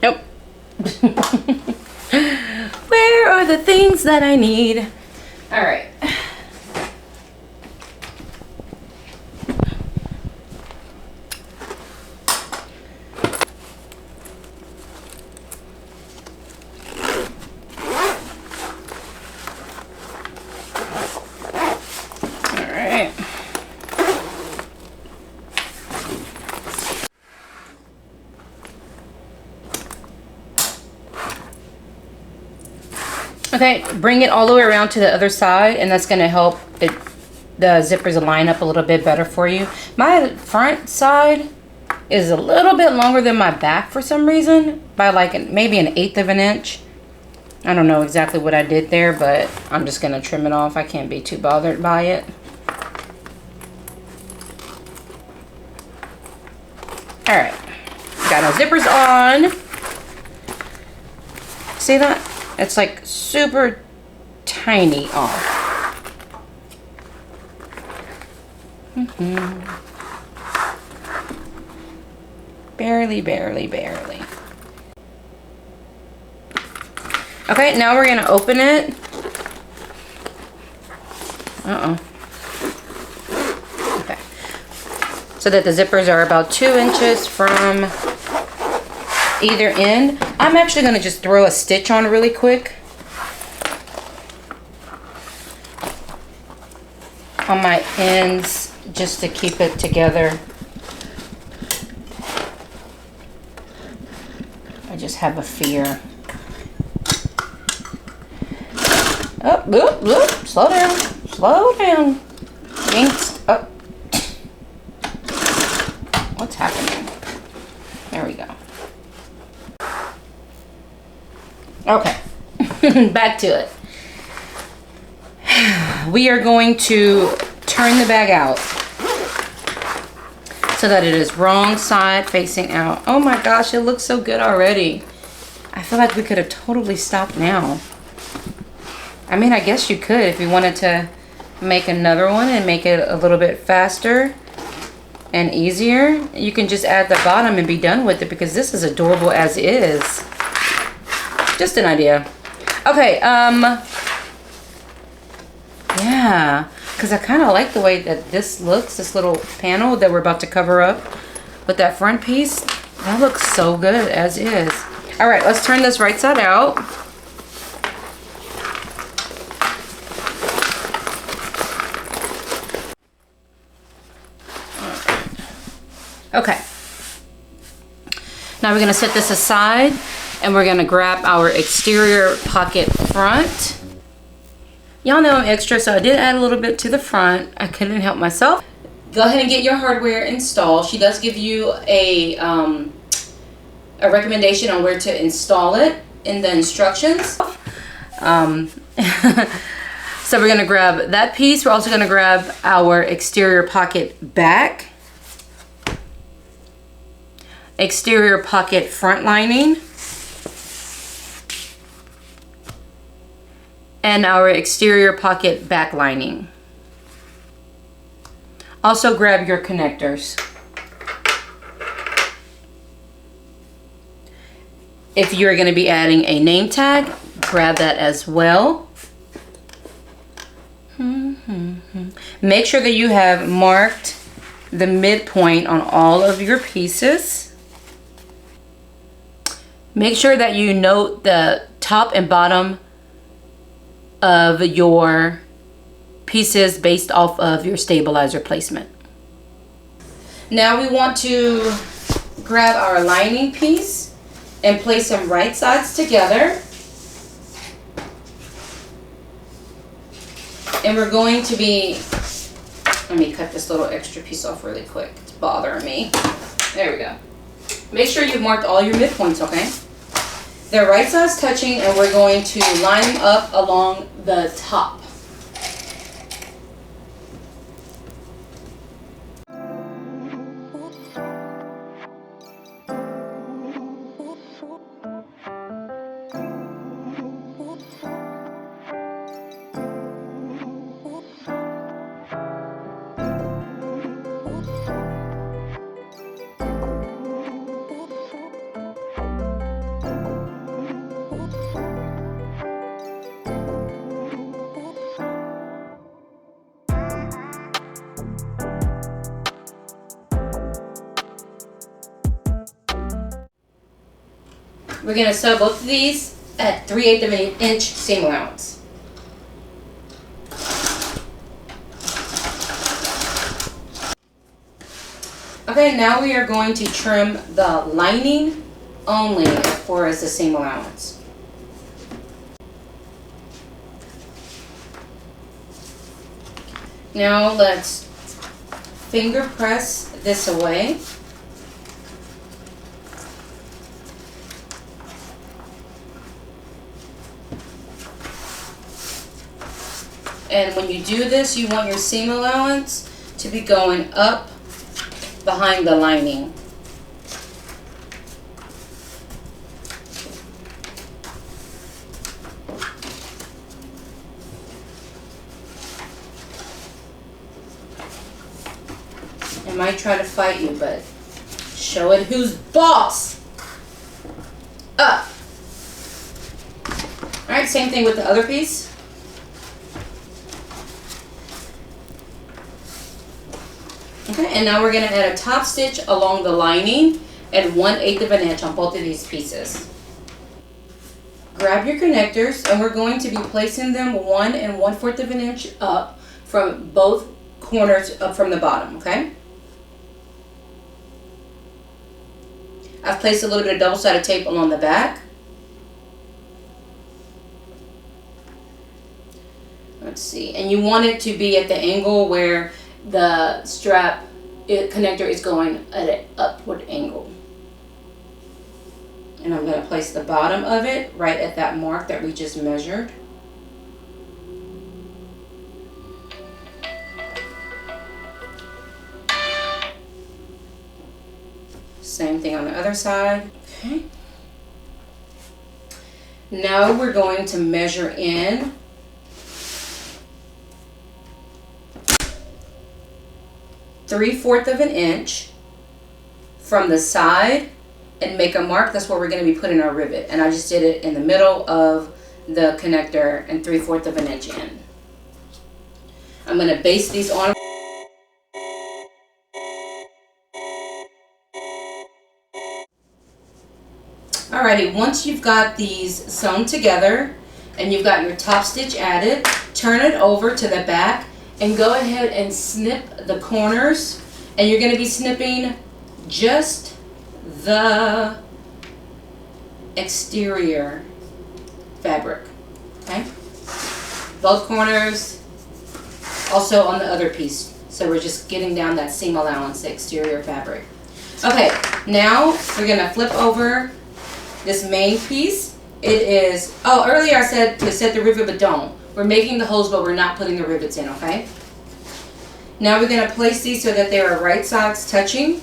Nope. Where are the things that I need? All right. Okay, bring it all the way around to the other side, and that's gonna help the zippers line up a little bit better for you. My front side is a little bit longer than my back for some reason, by like maybe 1/8 inch. I don't know exactly what I did there, but I'm just gonna trim it off. I can't be too bothered by it. All right, got our zippers on. See that? It's like super tiny off. Barely, barely, barely. Okay, now we're gonna open it. Uh-oh. Okay. So that the zippers are about 2 inches from either end. I'm actually going to just throw a stitch on really quick on my ends just to keep it together. I just have a fear. Oh, oop, oop, slow down, slow down. Jinx. Oh. What's happening? There we go. Okay, back to it. We are going to turn the bag out so that it is wrong side facing out. Oh my gosh, it looks so good already. I feel like we could have totally stopped now. I mean, I guess you could if you wanted to make another one and make it a little bit faster and easier. You can just add the bottom and be done with it, because this is adorable as is. Just an idea. Okay, yeah, because I kind of like the way that this looks, this little panel that we're about to cover up with that front piece. That looks so good as is. All right, let's turn this right side out. Okay. Now we're gonna set this aside, and we're gonna grab our exterior pocket front. Y'all know I'm extra, so I did add a little bit to the front. I couldn't help myself. Go ahead and get your hardware installed. She does give you a recommendation on where to install it in the instructions. So we're gonna grab that piece. We're also gonna grab our exterior pocket back, exterior pocket front lining, and our exterior pocket back lining. Also grab your connectors. If you're going to be adding a name tag, grab that as well. Make sure that you have marked the midpoint on all of your pieces. Make sure that you note the top and bottom of your pieces based off of your stabilizer placement. Now we want to grab our lining piece and place them right sides together. And we're going to be, let me cut this little extra piece off really quick. It's bothering me. There we go. Make sure you've marked all your midpoints, okay? They're right sides touching, and we're going to line them up along the top. We're going to sew both of these at 3/8 of an inch seam allowance. Okay, now we are going to trim the lining only as far as the seam allowance. Now let's finger press this away. And when you do this, you want your seam allowance to be going up behind the lining. It might try to fight you, but show it who's boss. Up. All right, same thing with the other piece. Okay, and now we're going to add a top stitch along the lining at 1/8 of an inch on both of these pieces. Grab your connectors, and we're going to be placing them 1 1/4 of an inch up from both corners up from the bottom, okay? I've placed a little bit of double-sided tape along the back. Let's see, and you want it to be at the angle where the strap connector is going at an upward angle. And I'm going to place the bottom of it right at that mark that we just measured. Same thing on the other side. Okay. Now we're going to measure in 3/4 of an inch from the side and make a mark. That's where we're going to be putting our rivet. And I just did it in the middle of the connector and 3/4 of an inch in. I'm going to base these on. Alrighty, once you've got these sewn together and you've got your top stitch added, turn it over to the back and go ahead and snip the corners, and you're going to be snipping just the exterior fabric, okay? Both corners, also on the other piece. So we're just getting down that seam allowance, the exterior fabric. Okay, now we're going to flip over this main piece. It is, oh, earlier I said to set the rivet, but don't. We're making the holes, but we're not putting the rivets in, okay? Now we're going to place these so that they are right sides touching.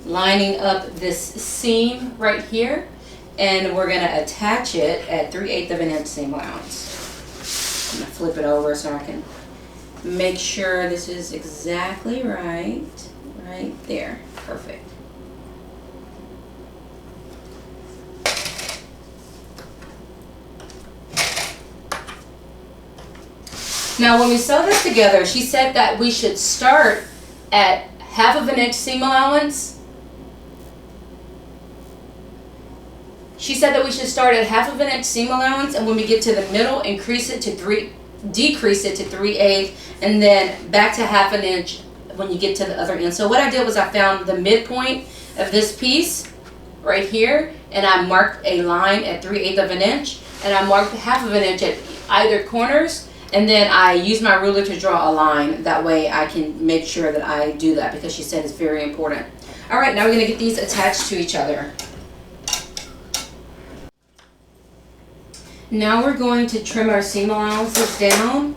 Lining up this seam right here, and we're going to attach it at 3/8 of an inch seam allowance. I'm going to flip it over so I can make sure this is exactly right there. Perfect. Now when we sew this together, she said that we should start at 1/2 of an inch seam allowance. She said that we should start at 1/2 of an inch seam allowance, and when we get to the middle, decrease it to 3/8, and then back to 1/2 an inch when you get to the other end. So what I did was I found the midpoint of this piece right here, and I marked a line at 3/8 of an inch, and I marked 1/2 of an inch at either corners, and then I used my ruler to draw a line. That way I can make sure that I do that, because she said it's very important. All right, now we're going to get these attached to each other. Now we're going to trim our seam allowances down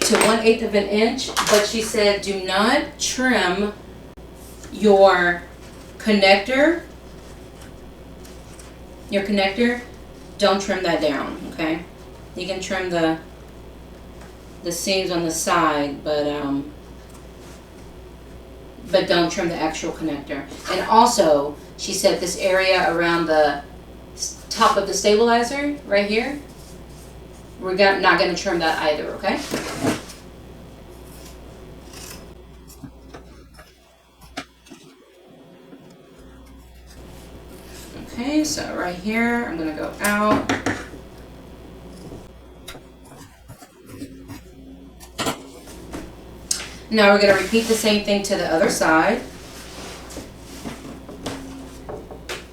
to 1/8 of an inch, but she said do not trim your connector. Don't trim that down, okay? You can trim the seams on the side, but don't trim the actual connector. And also, she said this area around the top of the stabilizer right here, we're not going to trim that either, okay? Okay, so right here, I'm going to go out. Now we're going to repeat the same thing to the other side.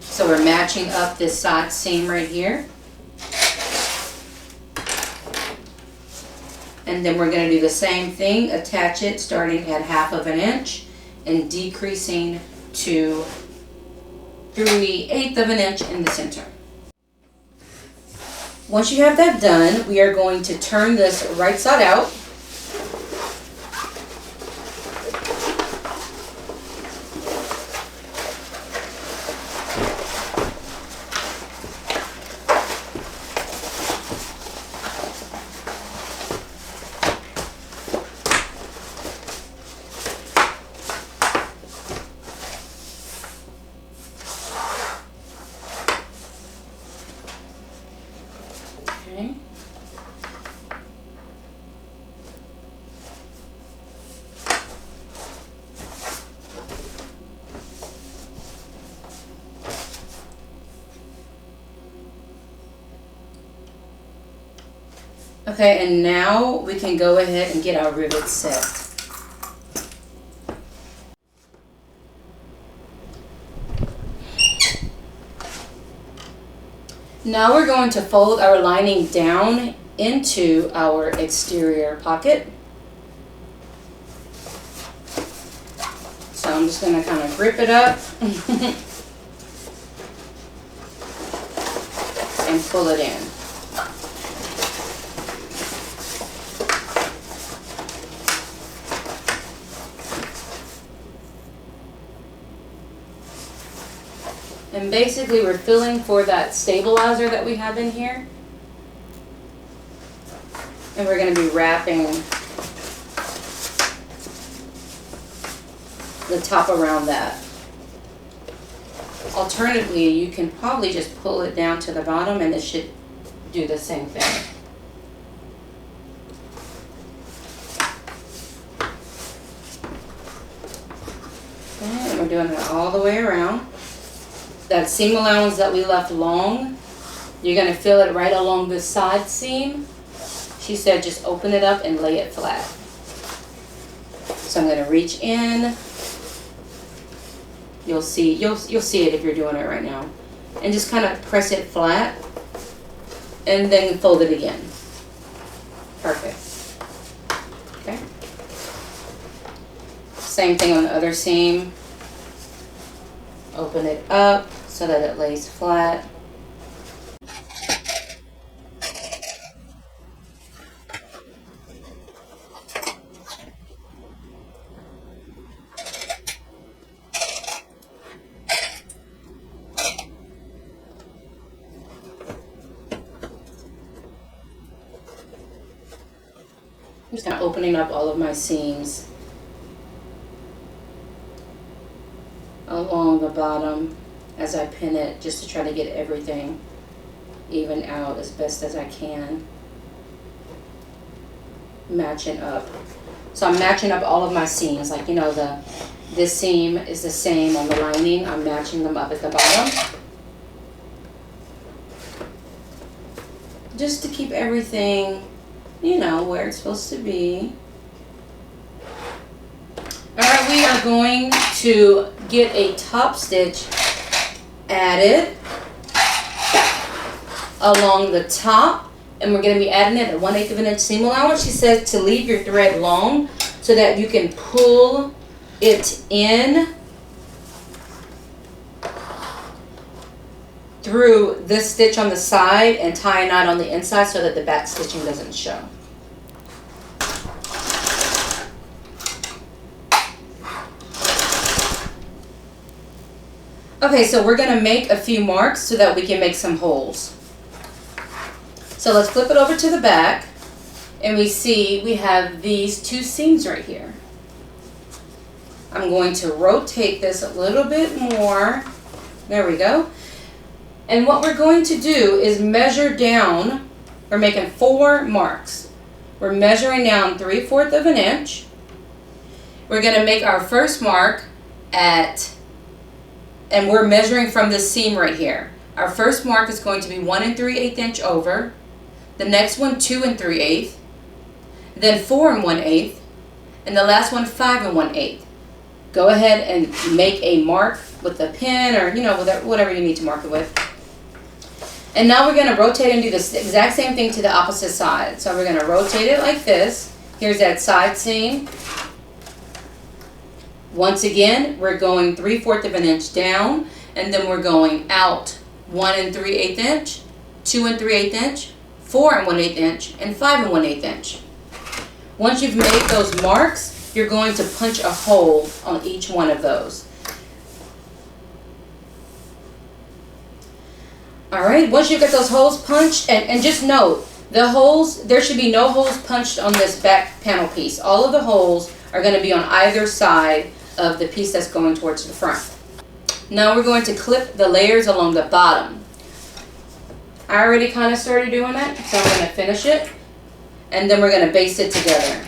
So we're matching up this side seam right here. And then we're going to do the same thing, attach it starting at 1/2 of an inch and decreasing to 3/8 of an inch in the center. Once you have that done, we are going to turn this right side out. Okay, and now we can go ahead and get our rivets set. Now we're going to fold our lining down into our exterior pocket. So I'm just going to kind of grip it up and pull it in. And basically we're filling for that stabilizer that we have in here. And we're going to be wrapping the top around that. Alternatively, you can probably just pull it down to the bottom and it should do the same thing. Okay, and we're doing it all the way around. That seam allowance that we left long, you're going to fill it right along the side seam. She said just open it up and lay it flat. So I'm going to reach in. You'll see it if you're doing it right now. And just kind of press it flat and then fold it again. Perfect. Okay. Same thing on the other seam. Open it up so that it lays flat. I'm just kind of opening up all of my seams along the bottom as I pin it, just to try to get everything even out as best as I can. Matching up. So I'm matching up all of my seams, like, you know, this seam is the same on the lining. I'm matching them up at the bottom, just to keep everything, you know, where it's supposed to be. Alright, we are going to get a top stitch added along the top, and we're going to be adding it at 1/8 of an inch seam allowance. She says to leave your thread long so that you can pull it in through this stitch on the side and tie a knot on the inside so that the back stitching doesn't show. Okay, so we're going to make a few marks so that we can make some holes. So let's flip it over to the back, and we see we have these two seams right here. I'm going to rotate this a little bit more. There we go. And what we're going to do is measure down. We're making 4 marks. We're measuring down 3/4 of an inch. We're going to make our first mark and we're measuring from this seam right here. Our first mark is going to be 1 3/8 inch over. The next one 2 3/8, then 4 1/8, and the last one 5 1/8. Go ahead and make a mark with a pin, or, you know, whatever you need to mark it with. And now we're going to rotate and do the exact same thing to the opposite side. So we're going to rotate it like this. Here's that side seam. Once again, we're going 3/4 of an inch down, and then we're going out 1 3/8 inch, 2 3/8 inch, 4 1/8 inch, and 5 1/8 inch. Once you've made those marks, you're going to punch a hole on each one of those. Alright, once you get those holes punched, and just note, the holes, there should be no holes punched on this back panel piece. All of the holes are going to be on either side of the piece that's going towards the front. Now we're going to clip the layers along the bottom. I already kind of started doing that, so I'm going to finish it, and then we're going to baste it together.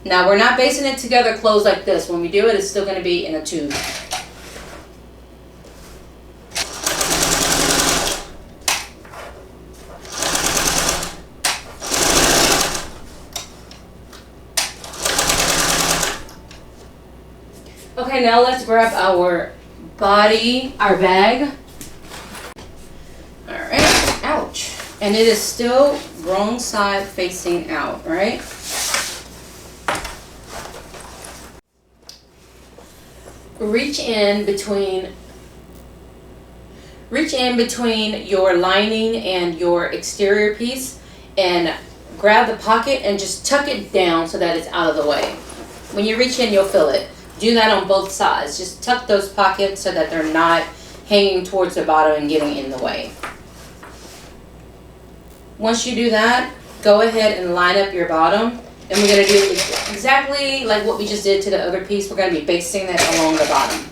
Now we're not basting it together closed like this. When we do it, it's still going to be in a tube. Okay, now let's grab our bag. Alright, ouch. And it is still wrong side facing out, right? Reach in between your lining and your exterior piece and grab the pocket and just tuck it down so that it's out of the way. When you reach in, you'll feel it. Do that on both sides. Just tuck those pockets so that they're not hanging towards the bottom and getting in the way. Once you do that, go ahead and line up your bottom. And we're going to do exactly like what we just did to the other piece. We're going to be basting that along the bottom.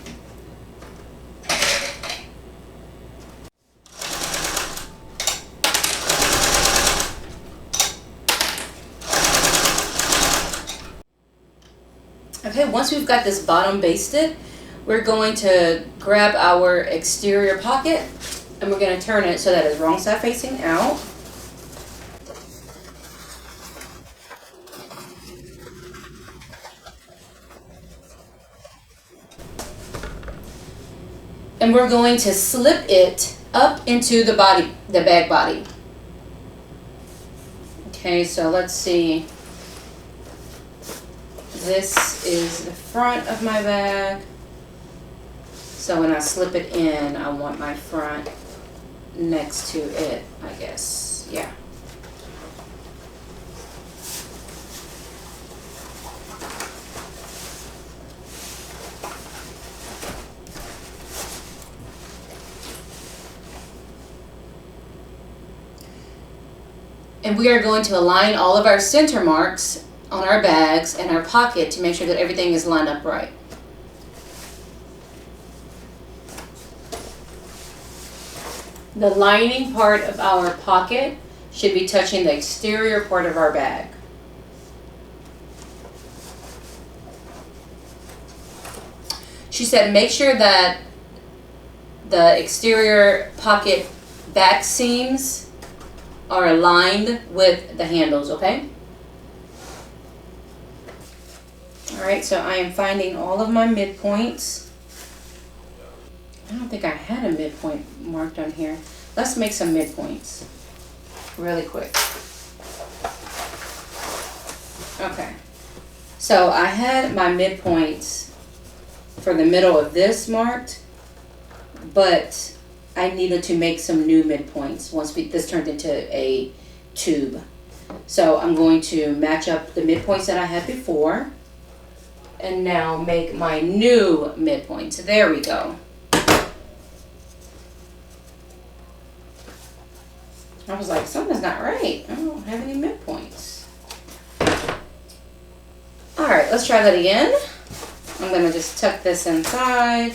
Okay, once we've got this bottom basted, we're going to grab our exterior pocket and we're going to turn it so that it's wrong side facing out. And we're going to slip it up into the body, the bag body. Okay, so let's see. This is the front of my bag. So when I slip it in, I want my front next to it, I guess. Yeah. And we are going to align all of our center marks on our bags and our pocket to make sure that everything is lined up right. The lining part of our pocket should be touching the exterior part of our bag. She said make sure that the exterior pocket back seams are aligned with the handles, okay? Alright, so I am finding all of my midpoints. I don't think I had a midpoint marked on here. Let's make some midpoints really quick. Okay, so I had my midpoints for the middle of this marked, but I needed to make some new midpoints once this turned into a tube. So I'm going to match up the midpoints that I had before and now make my new midpoints. There we go. I was like, something's not right. I don't have any midpoints. All right, let's try that again. I'm gonna just tuck this inside.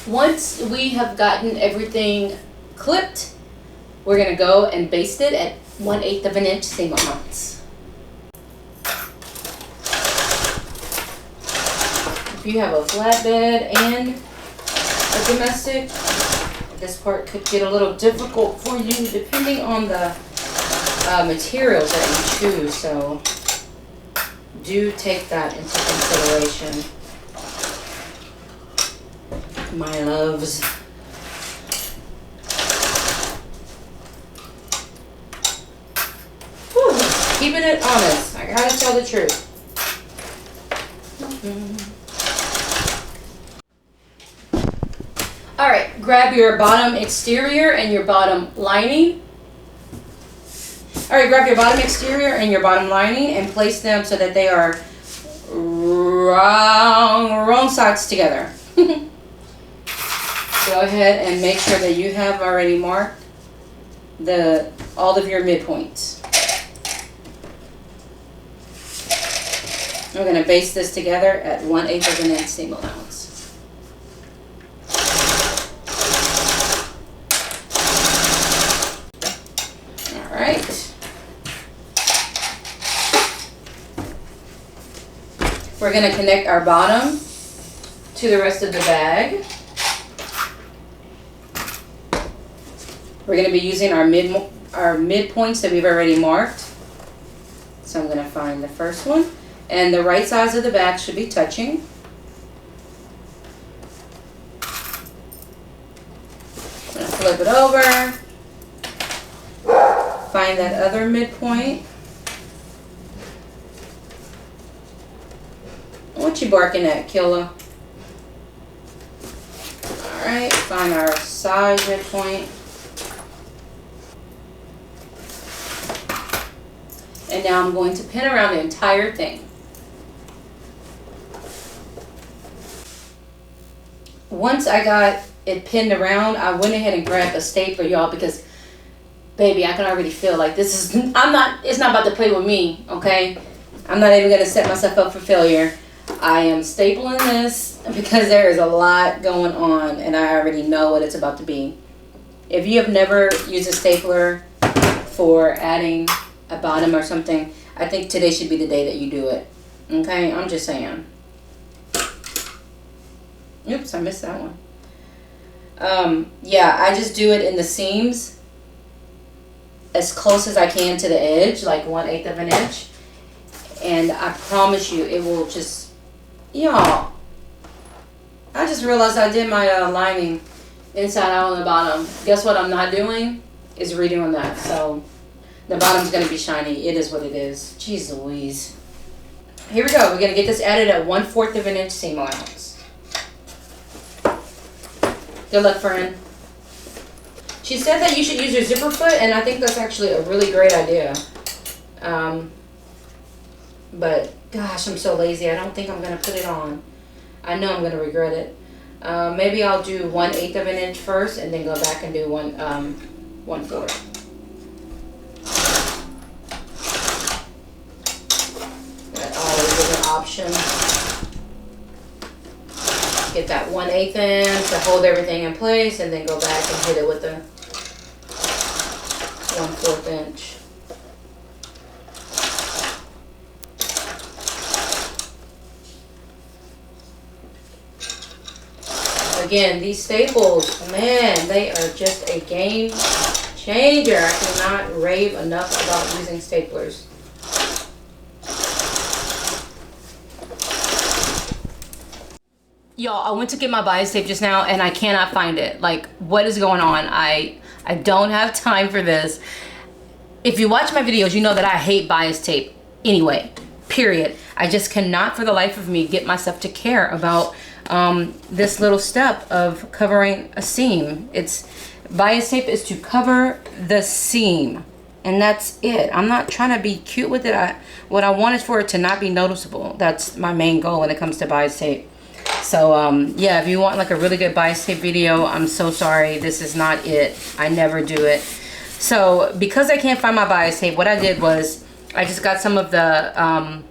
Once we have gotten everything clipped, we're gonna go and baste it at 1/8 of an inch seam allowance. If you have a flatbed and a domestic, this part could get a little difficult for you depending on the materials that you choose, so do take that into consideration, my loves. Whew, keeping it honest, I gotta tell the truth. All right, grab your bottom exterior and your bottom lining. All right, grab your bottom exterior and your bottom lining and place them so that they are wrong sides together. Go ahead and make sure that you have already marked all of your midpoints. We're going to baste this together at 1/8 of an inch seam allowance. All right. We're going to connect our bottom to the rest of the bag. We're going to be using our midpoints that we've already marked. So I'm going to find the first one. And the right sides of the bag should be touching. I'm going to flip it over. Find that other midpoint. What you barking at, Killa? Alright, find our side midpoint. And now I'm going to pin around the entire thing. Once I got it pinned around, I went ahead and grabbed a stapler, y'all, because baby, I can already feel like it's not about to play with me, okay? I'm not even gonna set myself up for failure. I am stapling this because there is a lot going on and I already know what it's about to be. If you have never used a stapler for adding a bottom or something, I think today should be the day that you do it. Okay, I'm just saying. Oops, I missed that one. Yeah, I just do it in the seams as close as I can to the edge, like 1/8 of an inch. And I promise you, it will just, y'all, I just realized I did my lining inside out on the bottom. Guess what I'm not doing is redoing that. So the bottom's going to be shiny. It is what it is. Jeez Louise. here we go. We're going to get this added at 1/4 of an inch seam allowance. Good luck, friend. She said that you should use your zipper foot, and I think that's actually a really great idea. But gosh, I'm so lazy. I don't think I'm going to put it on. I know I'm going to regret it. Maybe I'll do 1/8 of an inch first, and then go back and do 1/4. That always is an option. Get that 1/8 in to hold everything in place, and then go back and hit it with the 1/4 inch. Again, these staples, man, they are just a game changer. I cannot rave enough about using staplers. Y'all, I went to get my bias tape just now and I cannot find it. Like, what is going on? I don't have time for this. If you watch my videos, you know that I hate bias tape anyway, period. I just cannot for the life of me get myself to care about this little step of covering a seam. Bias tape is to cover the seam, and that's it. I'm not trying to be cute with it. What I want is for it to not be noticeable. That's my main goal when it comes to bias tape. So yeah, if you want like a really good bias tape video, I'm so sorry, this is not it. I never do it. So because I can't find my bias tape, what I did was I just got some of the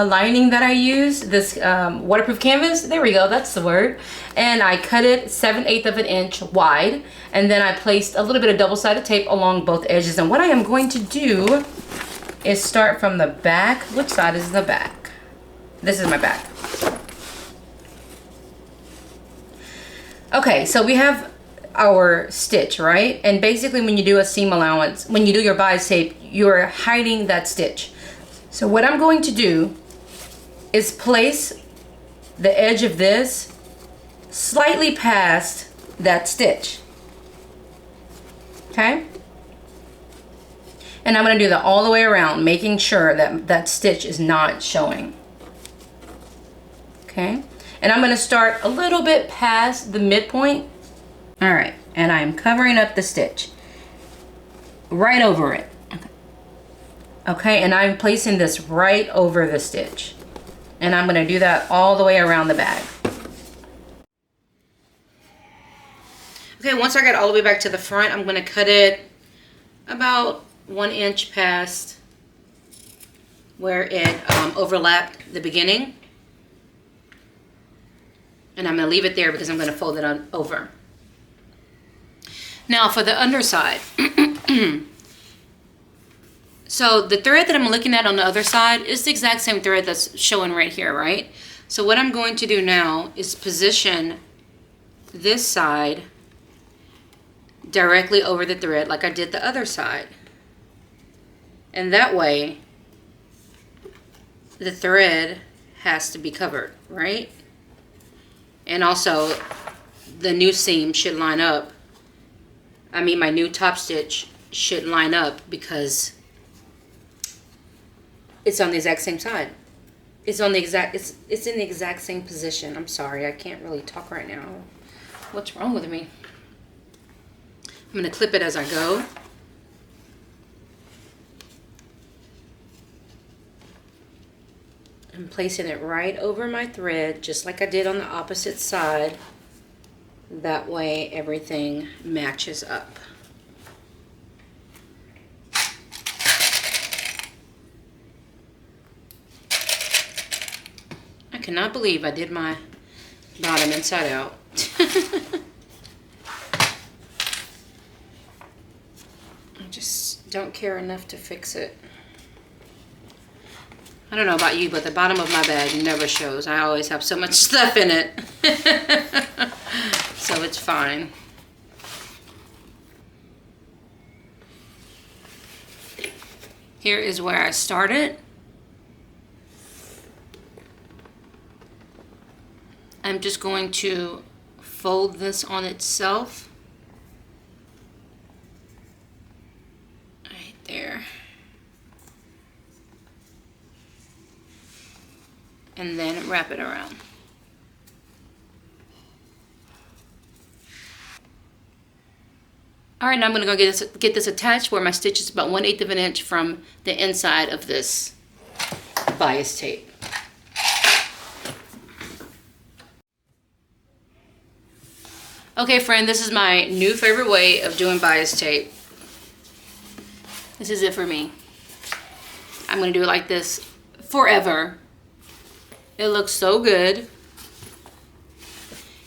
lining that I use, this waterproof canvas, there we go, that's the word, and I cut it 7/8 of an inch wide, and then I placed a little bit of double-sided tape along both edges. And what I am going to do is start from the back. Which side is the back? This is my back. Okay, so we have our stitch, right? And basically when you do a seam allowance, when you do your bias tape, you're hiding that stitch. So what I'm going to do is place the edge of this slightly past that stitch. Okay? And I'm going to do that all the way around, making sure that that stitch is not showing. Okay? And I'm going to start a little bit past the midpoint. All right, and I'm covering up the stitch right over it. Okay, and I'm placing this right over the stitch. And I'm going to do that all the way around the bag. Okay, once I got all the way back to the front, I'm going to cut it about 1 inch past where it overlapped the beginning. And I'm going to leave it there because I'm going to fold it on over. Now for the underside. So the thread that I'm looking at on the other side is the exact same thread that's showing right here, right? So what I'm going to do now is position this side directly over the thread like I did the other side. And that way, the thread has to be covered, right? And also, the new seam should line up. I mean, my new top stitch should line up because it's on the exact same side. It's on the exact, it's in the exact same position. I'm sorry, I can't really talk right now. What's wrong with me? I'm gonna clip it as I go. I'm placing it right over my thread, just like I did on the opposite side. That way everything matches up. I cannot believe I did my bottom inside out. I just don't care enough to fix it. I don't know about you, but the bottom of my bag never shows. I always have so much stuff in it. So it's fine. Here is where I started. I'm just going to fold this on itself. Right there. and then wrap it around. All right, now I'm gonna go get this attached where my stitch is about 1/8 of an inch from the inside of this bias tape. Okay, friend, this is my new favorite way of doing bias tape. This is it for me. I'm gonna do it like this forever. It looks so good.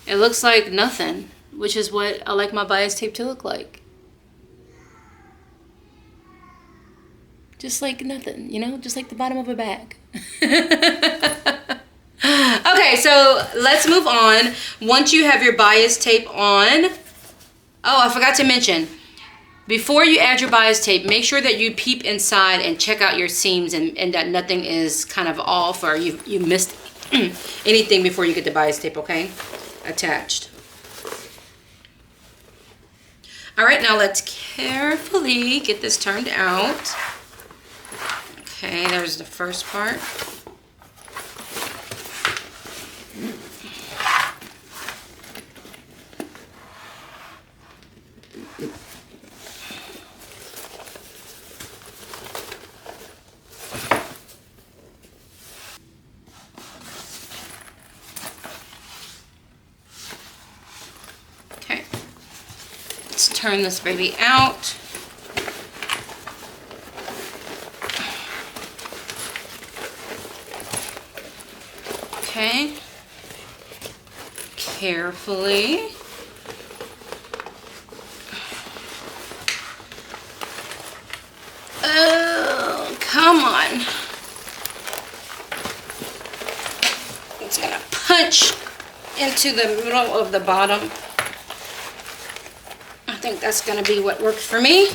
It looks like nothing, which is what I like my bias tape to look like. Just like nothing, you know? Just like the bottom of a bag. Okay, so let's move on. Once you have your bias tape on, oh, I forgot to mention, before you add your bias tape, make sure that you peep inside and check out your seams and that nothing is kind of off or you missed anything before you get the bias tape, okay? Attached. All right, now let's carefully get this turned out. Okay, there's the first part. Okay, let's turn this baby out. Okay, carefully. Oh, come on. It's gonna punch into the middle of the bottom. I think that's gonna be what works for me.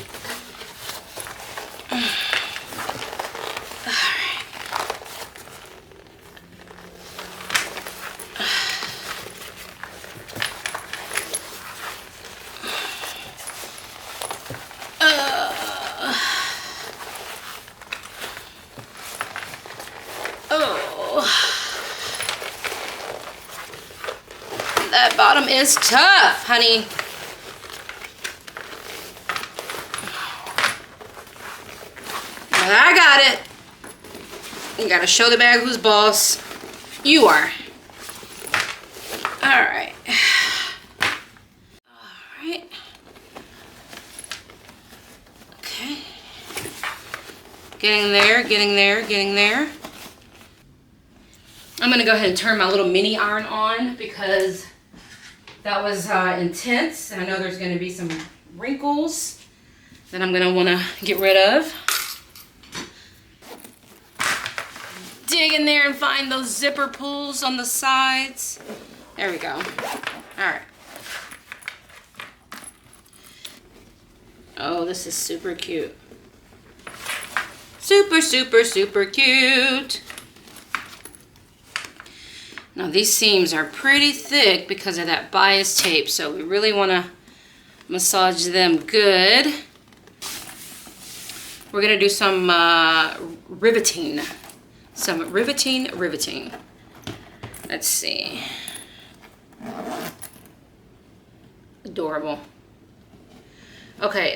That bottom is tough, honey. But I got it. You gotta show the bag who's boss. You are. All right. All right. Okay. Getting there, getting there, getting there. I'm gonna go ahead and turn my little mini iron on because that was intense. And I know there's gonna be some wrinkles that I'm gonna wanna get rid of. Dig in there and find those zipper pulls on the sides. There we go. All right. Oh, this is super cute. Super, super, super cute. Now these seams are pretty thick because of that bias tape, so we really want to massage them good. We're going to do some riveting. Some riveting. Let's see. Adorable. Okay,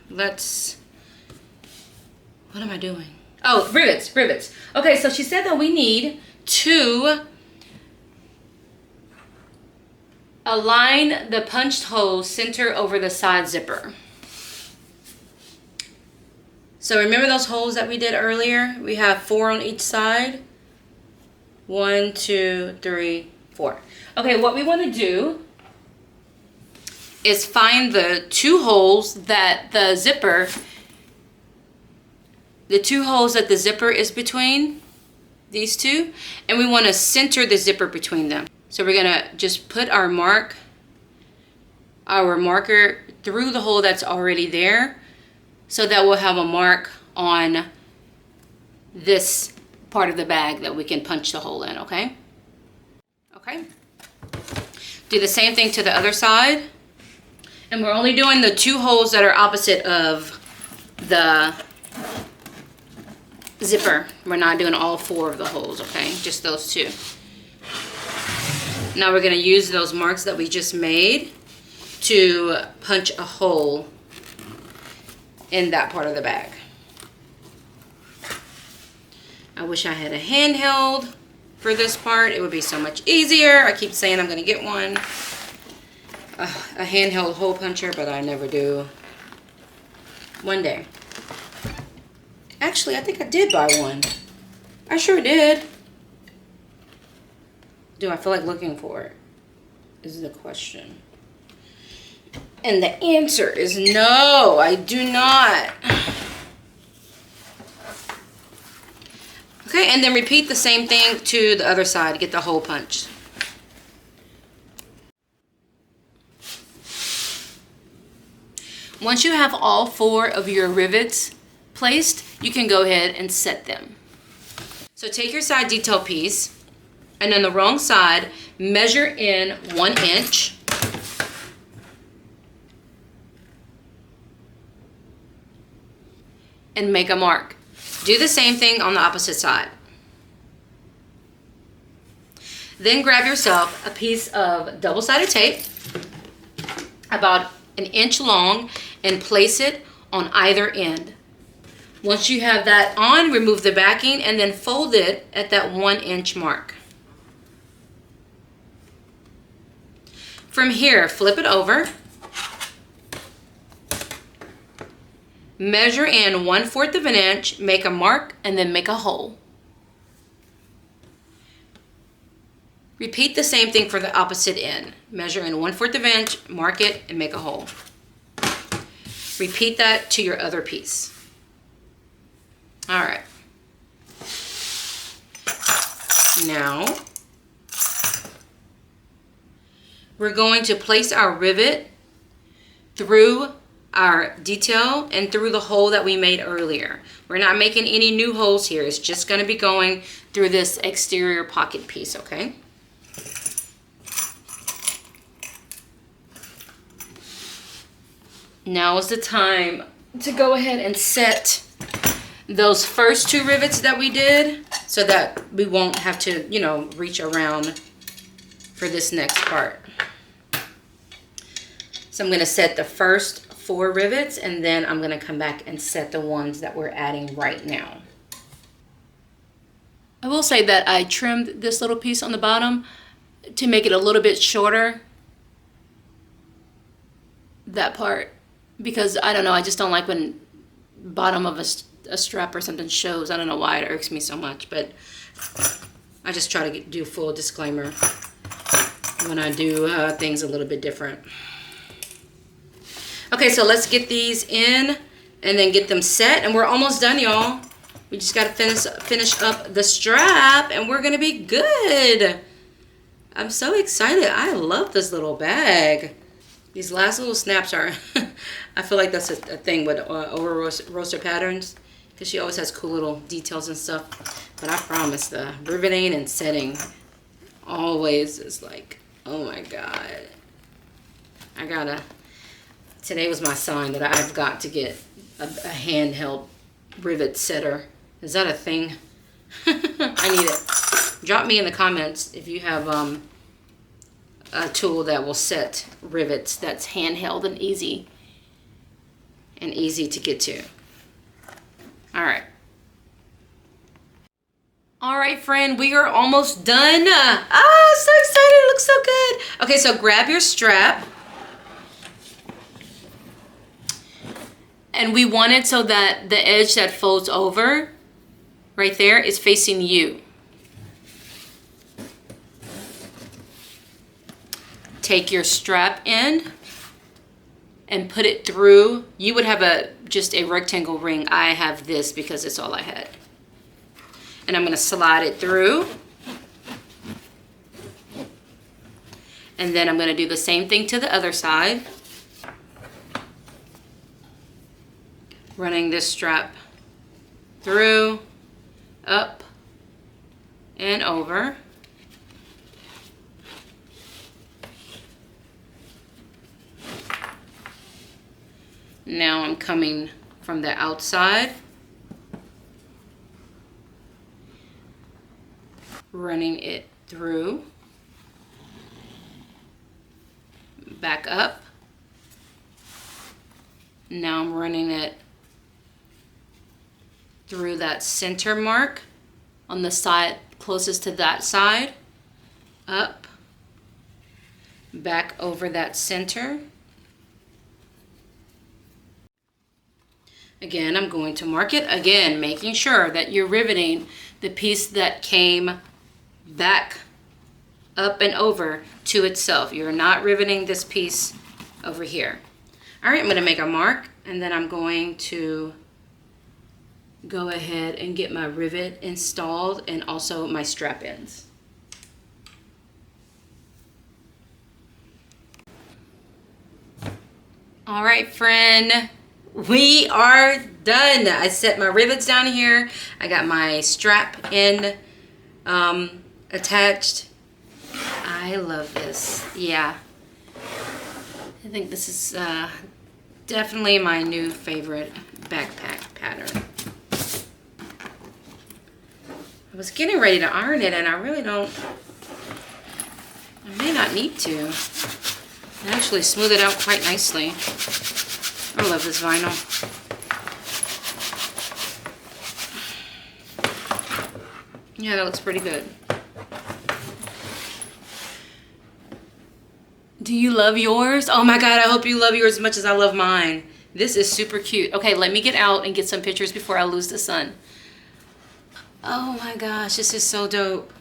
let's, what am I doing? Oh, rivets. Okay, so she said that we need to align the punched hole center over the side zipper. So remember those holes that we did earlier? We have 4 on each side. 1, 2, 3, 4. Okay, what we want to do is find the 2 holes that the zipper is between, these 2, and we want to center the zipper between them. So we're gonna just put our marker through the hole that's already there, so that we'll have a mark on this part of the bag that we can punch the hole in, okay? Okay. Do the same thing to the other side. And we're only doing the 2 holes that are opposite of the zipper. We're not doing all 4 of the holes, okay? Just those 2. Now we're gonna use those marks that we just made to punch a hole in that part of the bag. I wish I had a handheld for this part. It would be so much easier. I keep saying I'm gonna get one. A handheld hole puncher, but I never do. One day. Actually, I think I did buy one. I sure did. Do I feel like looking for it? Is the question. And the answer is no, I do not. Okay, and then repeat the same thing to the other side to get the hole punched. Once you have all 4 of your rivets placed, you can go ahead and set them. So take your side detail piece, and on the wrong side, measure in 1 inch. And make a mark. Do the same thing on the opposite side. Then grab yourself a piece of double-sided tape, about 1 inch long, and place it on either end. Once you have that on, remove the backing and then fold it at that 1 inch mark. From here, flip it over. Measure in 1/4 of an inch, make a mark, and then make a hole. Repeat the same thing for the opposite end. Measure in 1/4 of an inch, mark it, and make a hole. Repeat that to your other piece. All right. Now, we're going to place our rivet through our detail and through the hole that we made earlier. We're not making any new holes here. It's just going to be going through this exterior pocket piece, okay? Now is the time to go ahead and set those first 2 rivets that we did so that we won't have to, you know, reach around for this next part. So I'm going to set the first 4 rivets, and then I'm going to come back and set the ones that we're adding right now. I will say that I trimmed this little piece on the bottom to make it a little bit shorter, that part, because I don't know, I just don't like when bottom of a strap or something shows. I don't know why it irks me so much, but I just try to do full disclaimer when I do things a little bit different. Okay, so let's get these in and then get them set, and we're almost done, y'all. We just got to finish up the strap, and we're gonna be good. I'm so excited. I love this little bag. These last little snaps are, I feel like that's a thing with Oro Rosa Patterns, because she always has cool little details and stuff. But I promise, the riveting and setting always is like, oh my God. Today was my sign that I've got to get a handheld rivet setter. Is that a thing? I need it. Drop me in the comments if you have a tool that will set rivets that's handheld and easy to get to. All right. All right, friend, we are almost done. So excited. It looks so good. Okay, so grab your strap. And we want it so that the edge that folds over right there is facing you. Take your strap end and put it through. You would have just a rectangle ring. I have this because it's all I had. And I'm going to slide it through. And then I'm going to do the same thing to the other side. Running this strap through, up, and over. Now I'm coming from the outside running it through, back up. Now I'm running it through that center mark on the side closest to that side, up, back over that center. Again, I'm going to mark it again, making sure that you're riveting the piece that came back up and over to itself. You're not riveting this piece over here. All right, I'm going to make a mark, and then I'm going to go ahead and get my rivet installed and also my strap ends. All right, friend, we are done. I set my rivets down here. I got my strap end attached. I love this. Yeah, I think this is definitely my new favorite backpack pattern. I was getting ready to iron it, and I really don't, I may not need to. I actually smooth it out quite nicely. I love this vinyl. Yeah, that looks pretty good. Do you love yours? Oh my God, I hope you love yours as much as I love mine. This is super cute. Okay, let me get out and get some pictures before I lose the sun. Oh my gosh, this is so dope.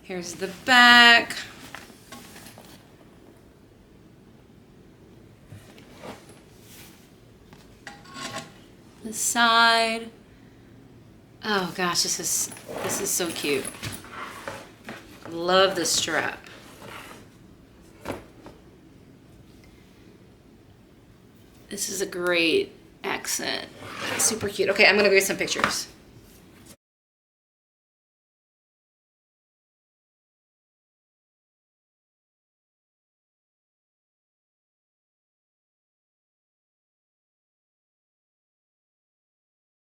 Here's the back. The side. Oh gosh, this is so cute. Love the strap. This is a great accent. Super cute. Okay, I'm gonna go get some pictures.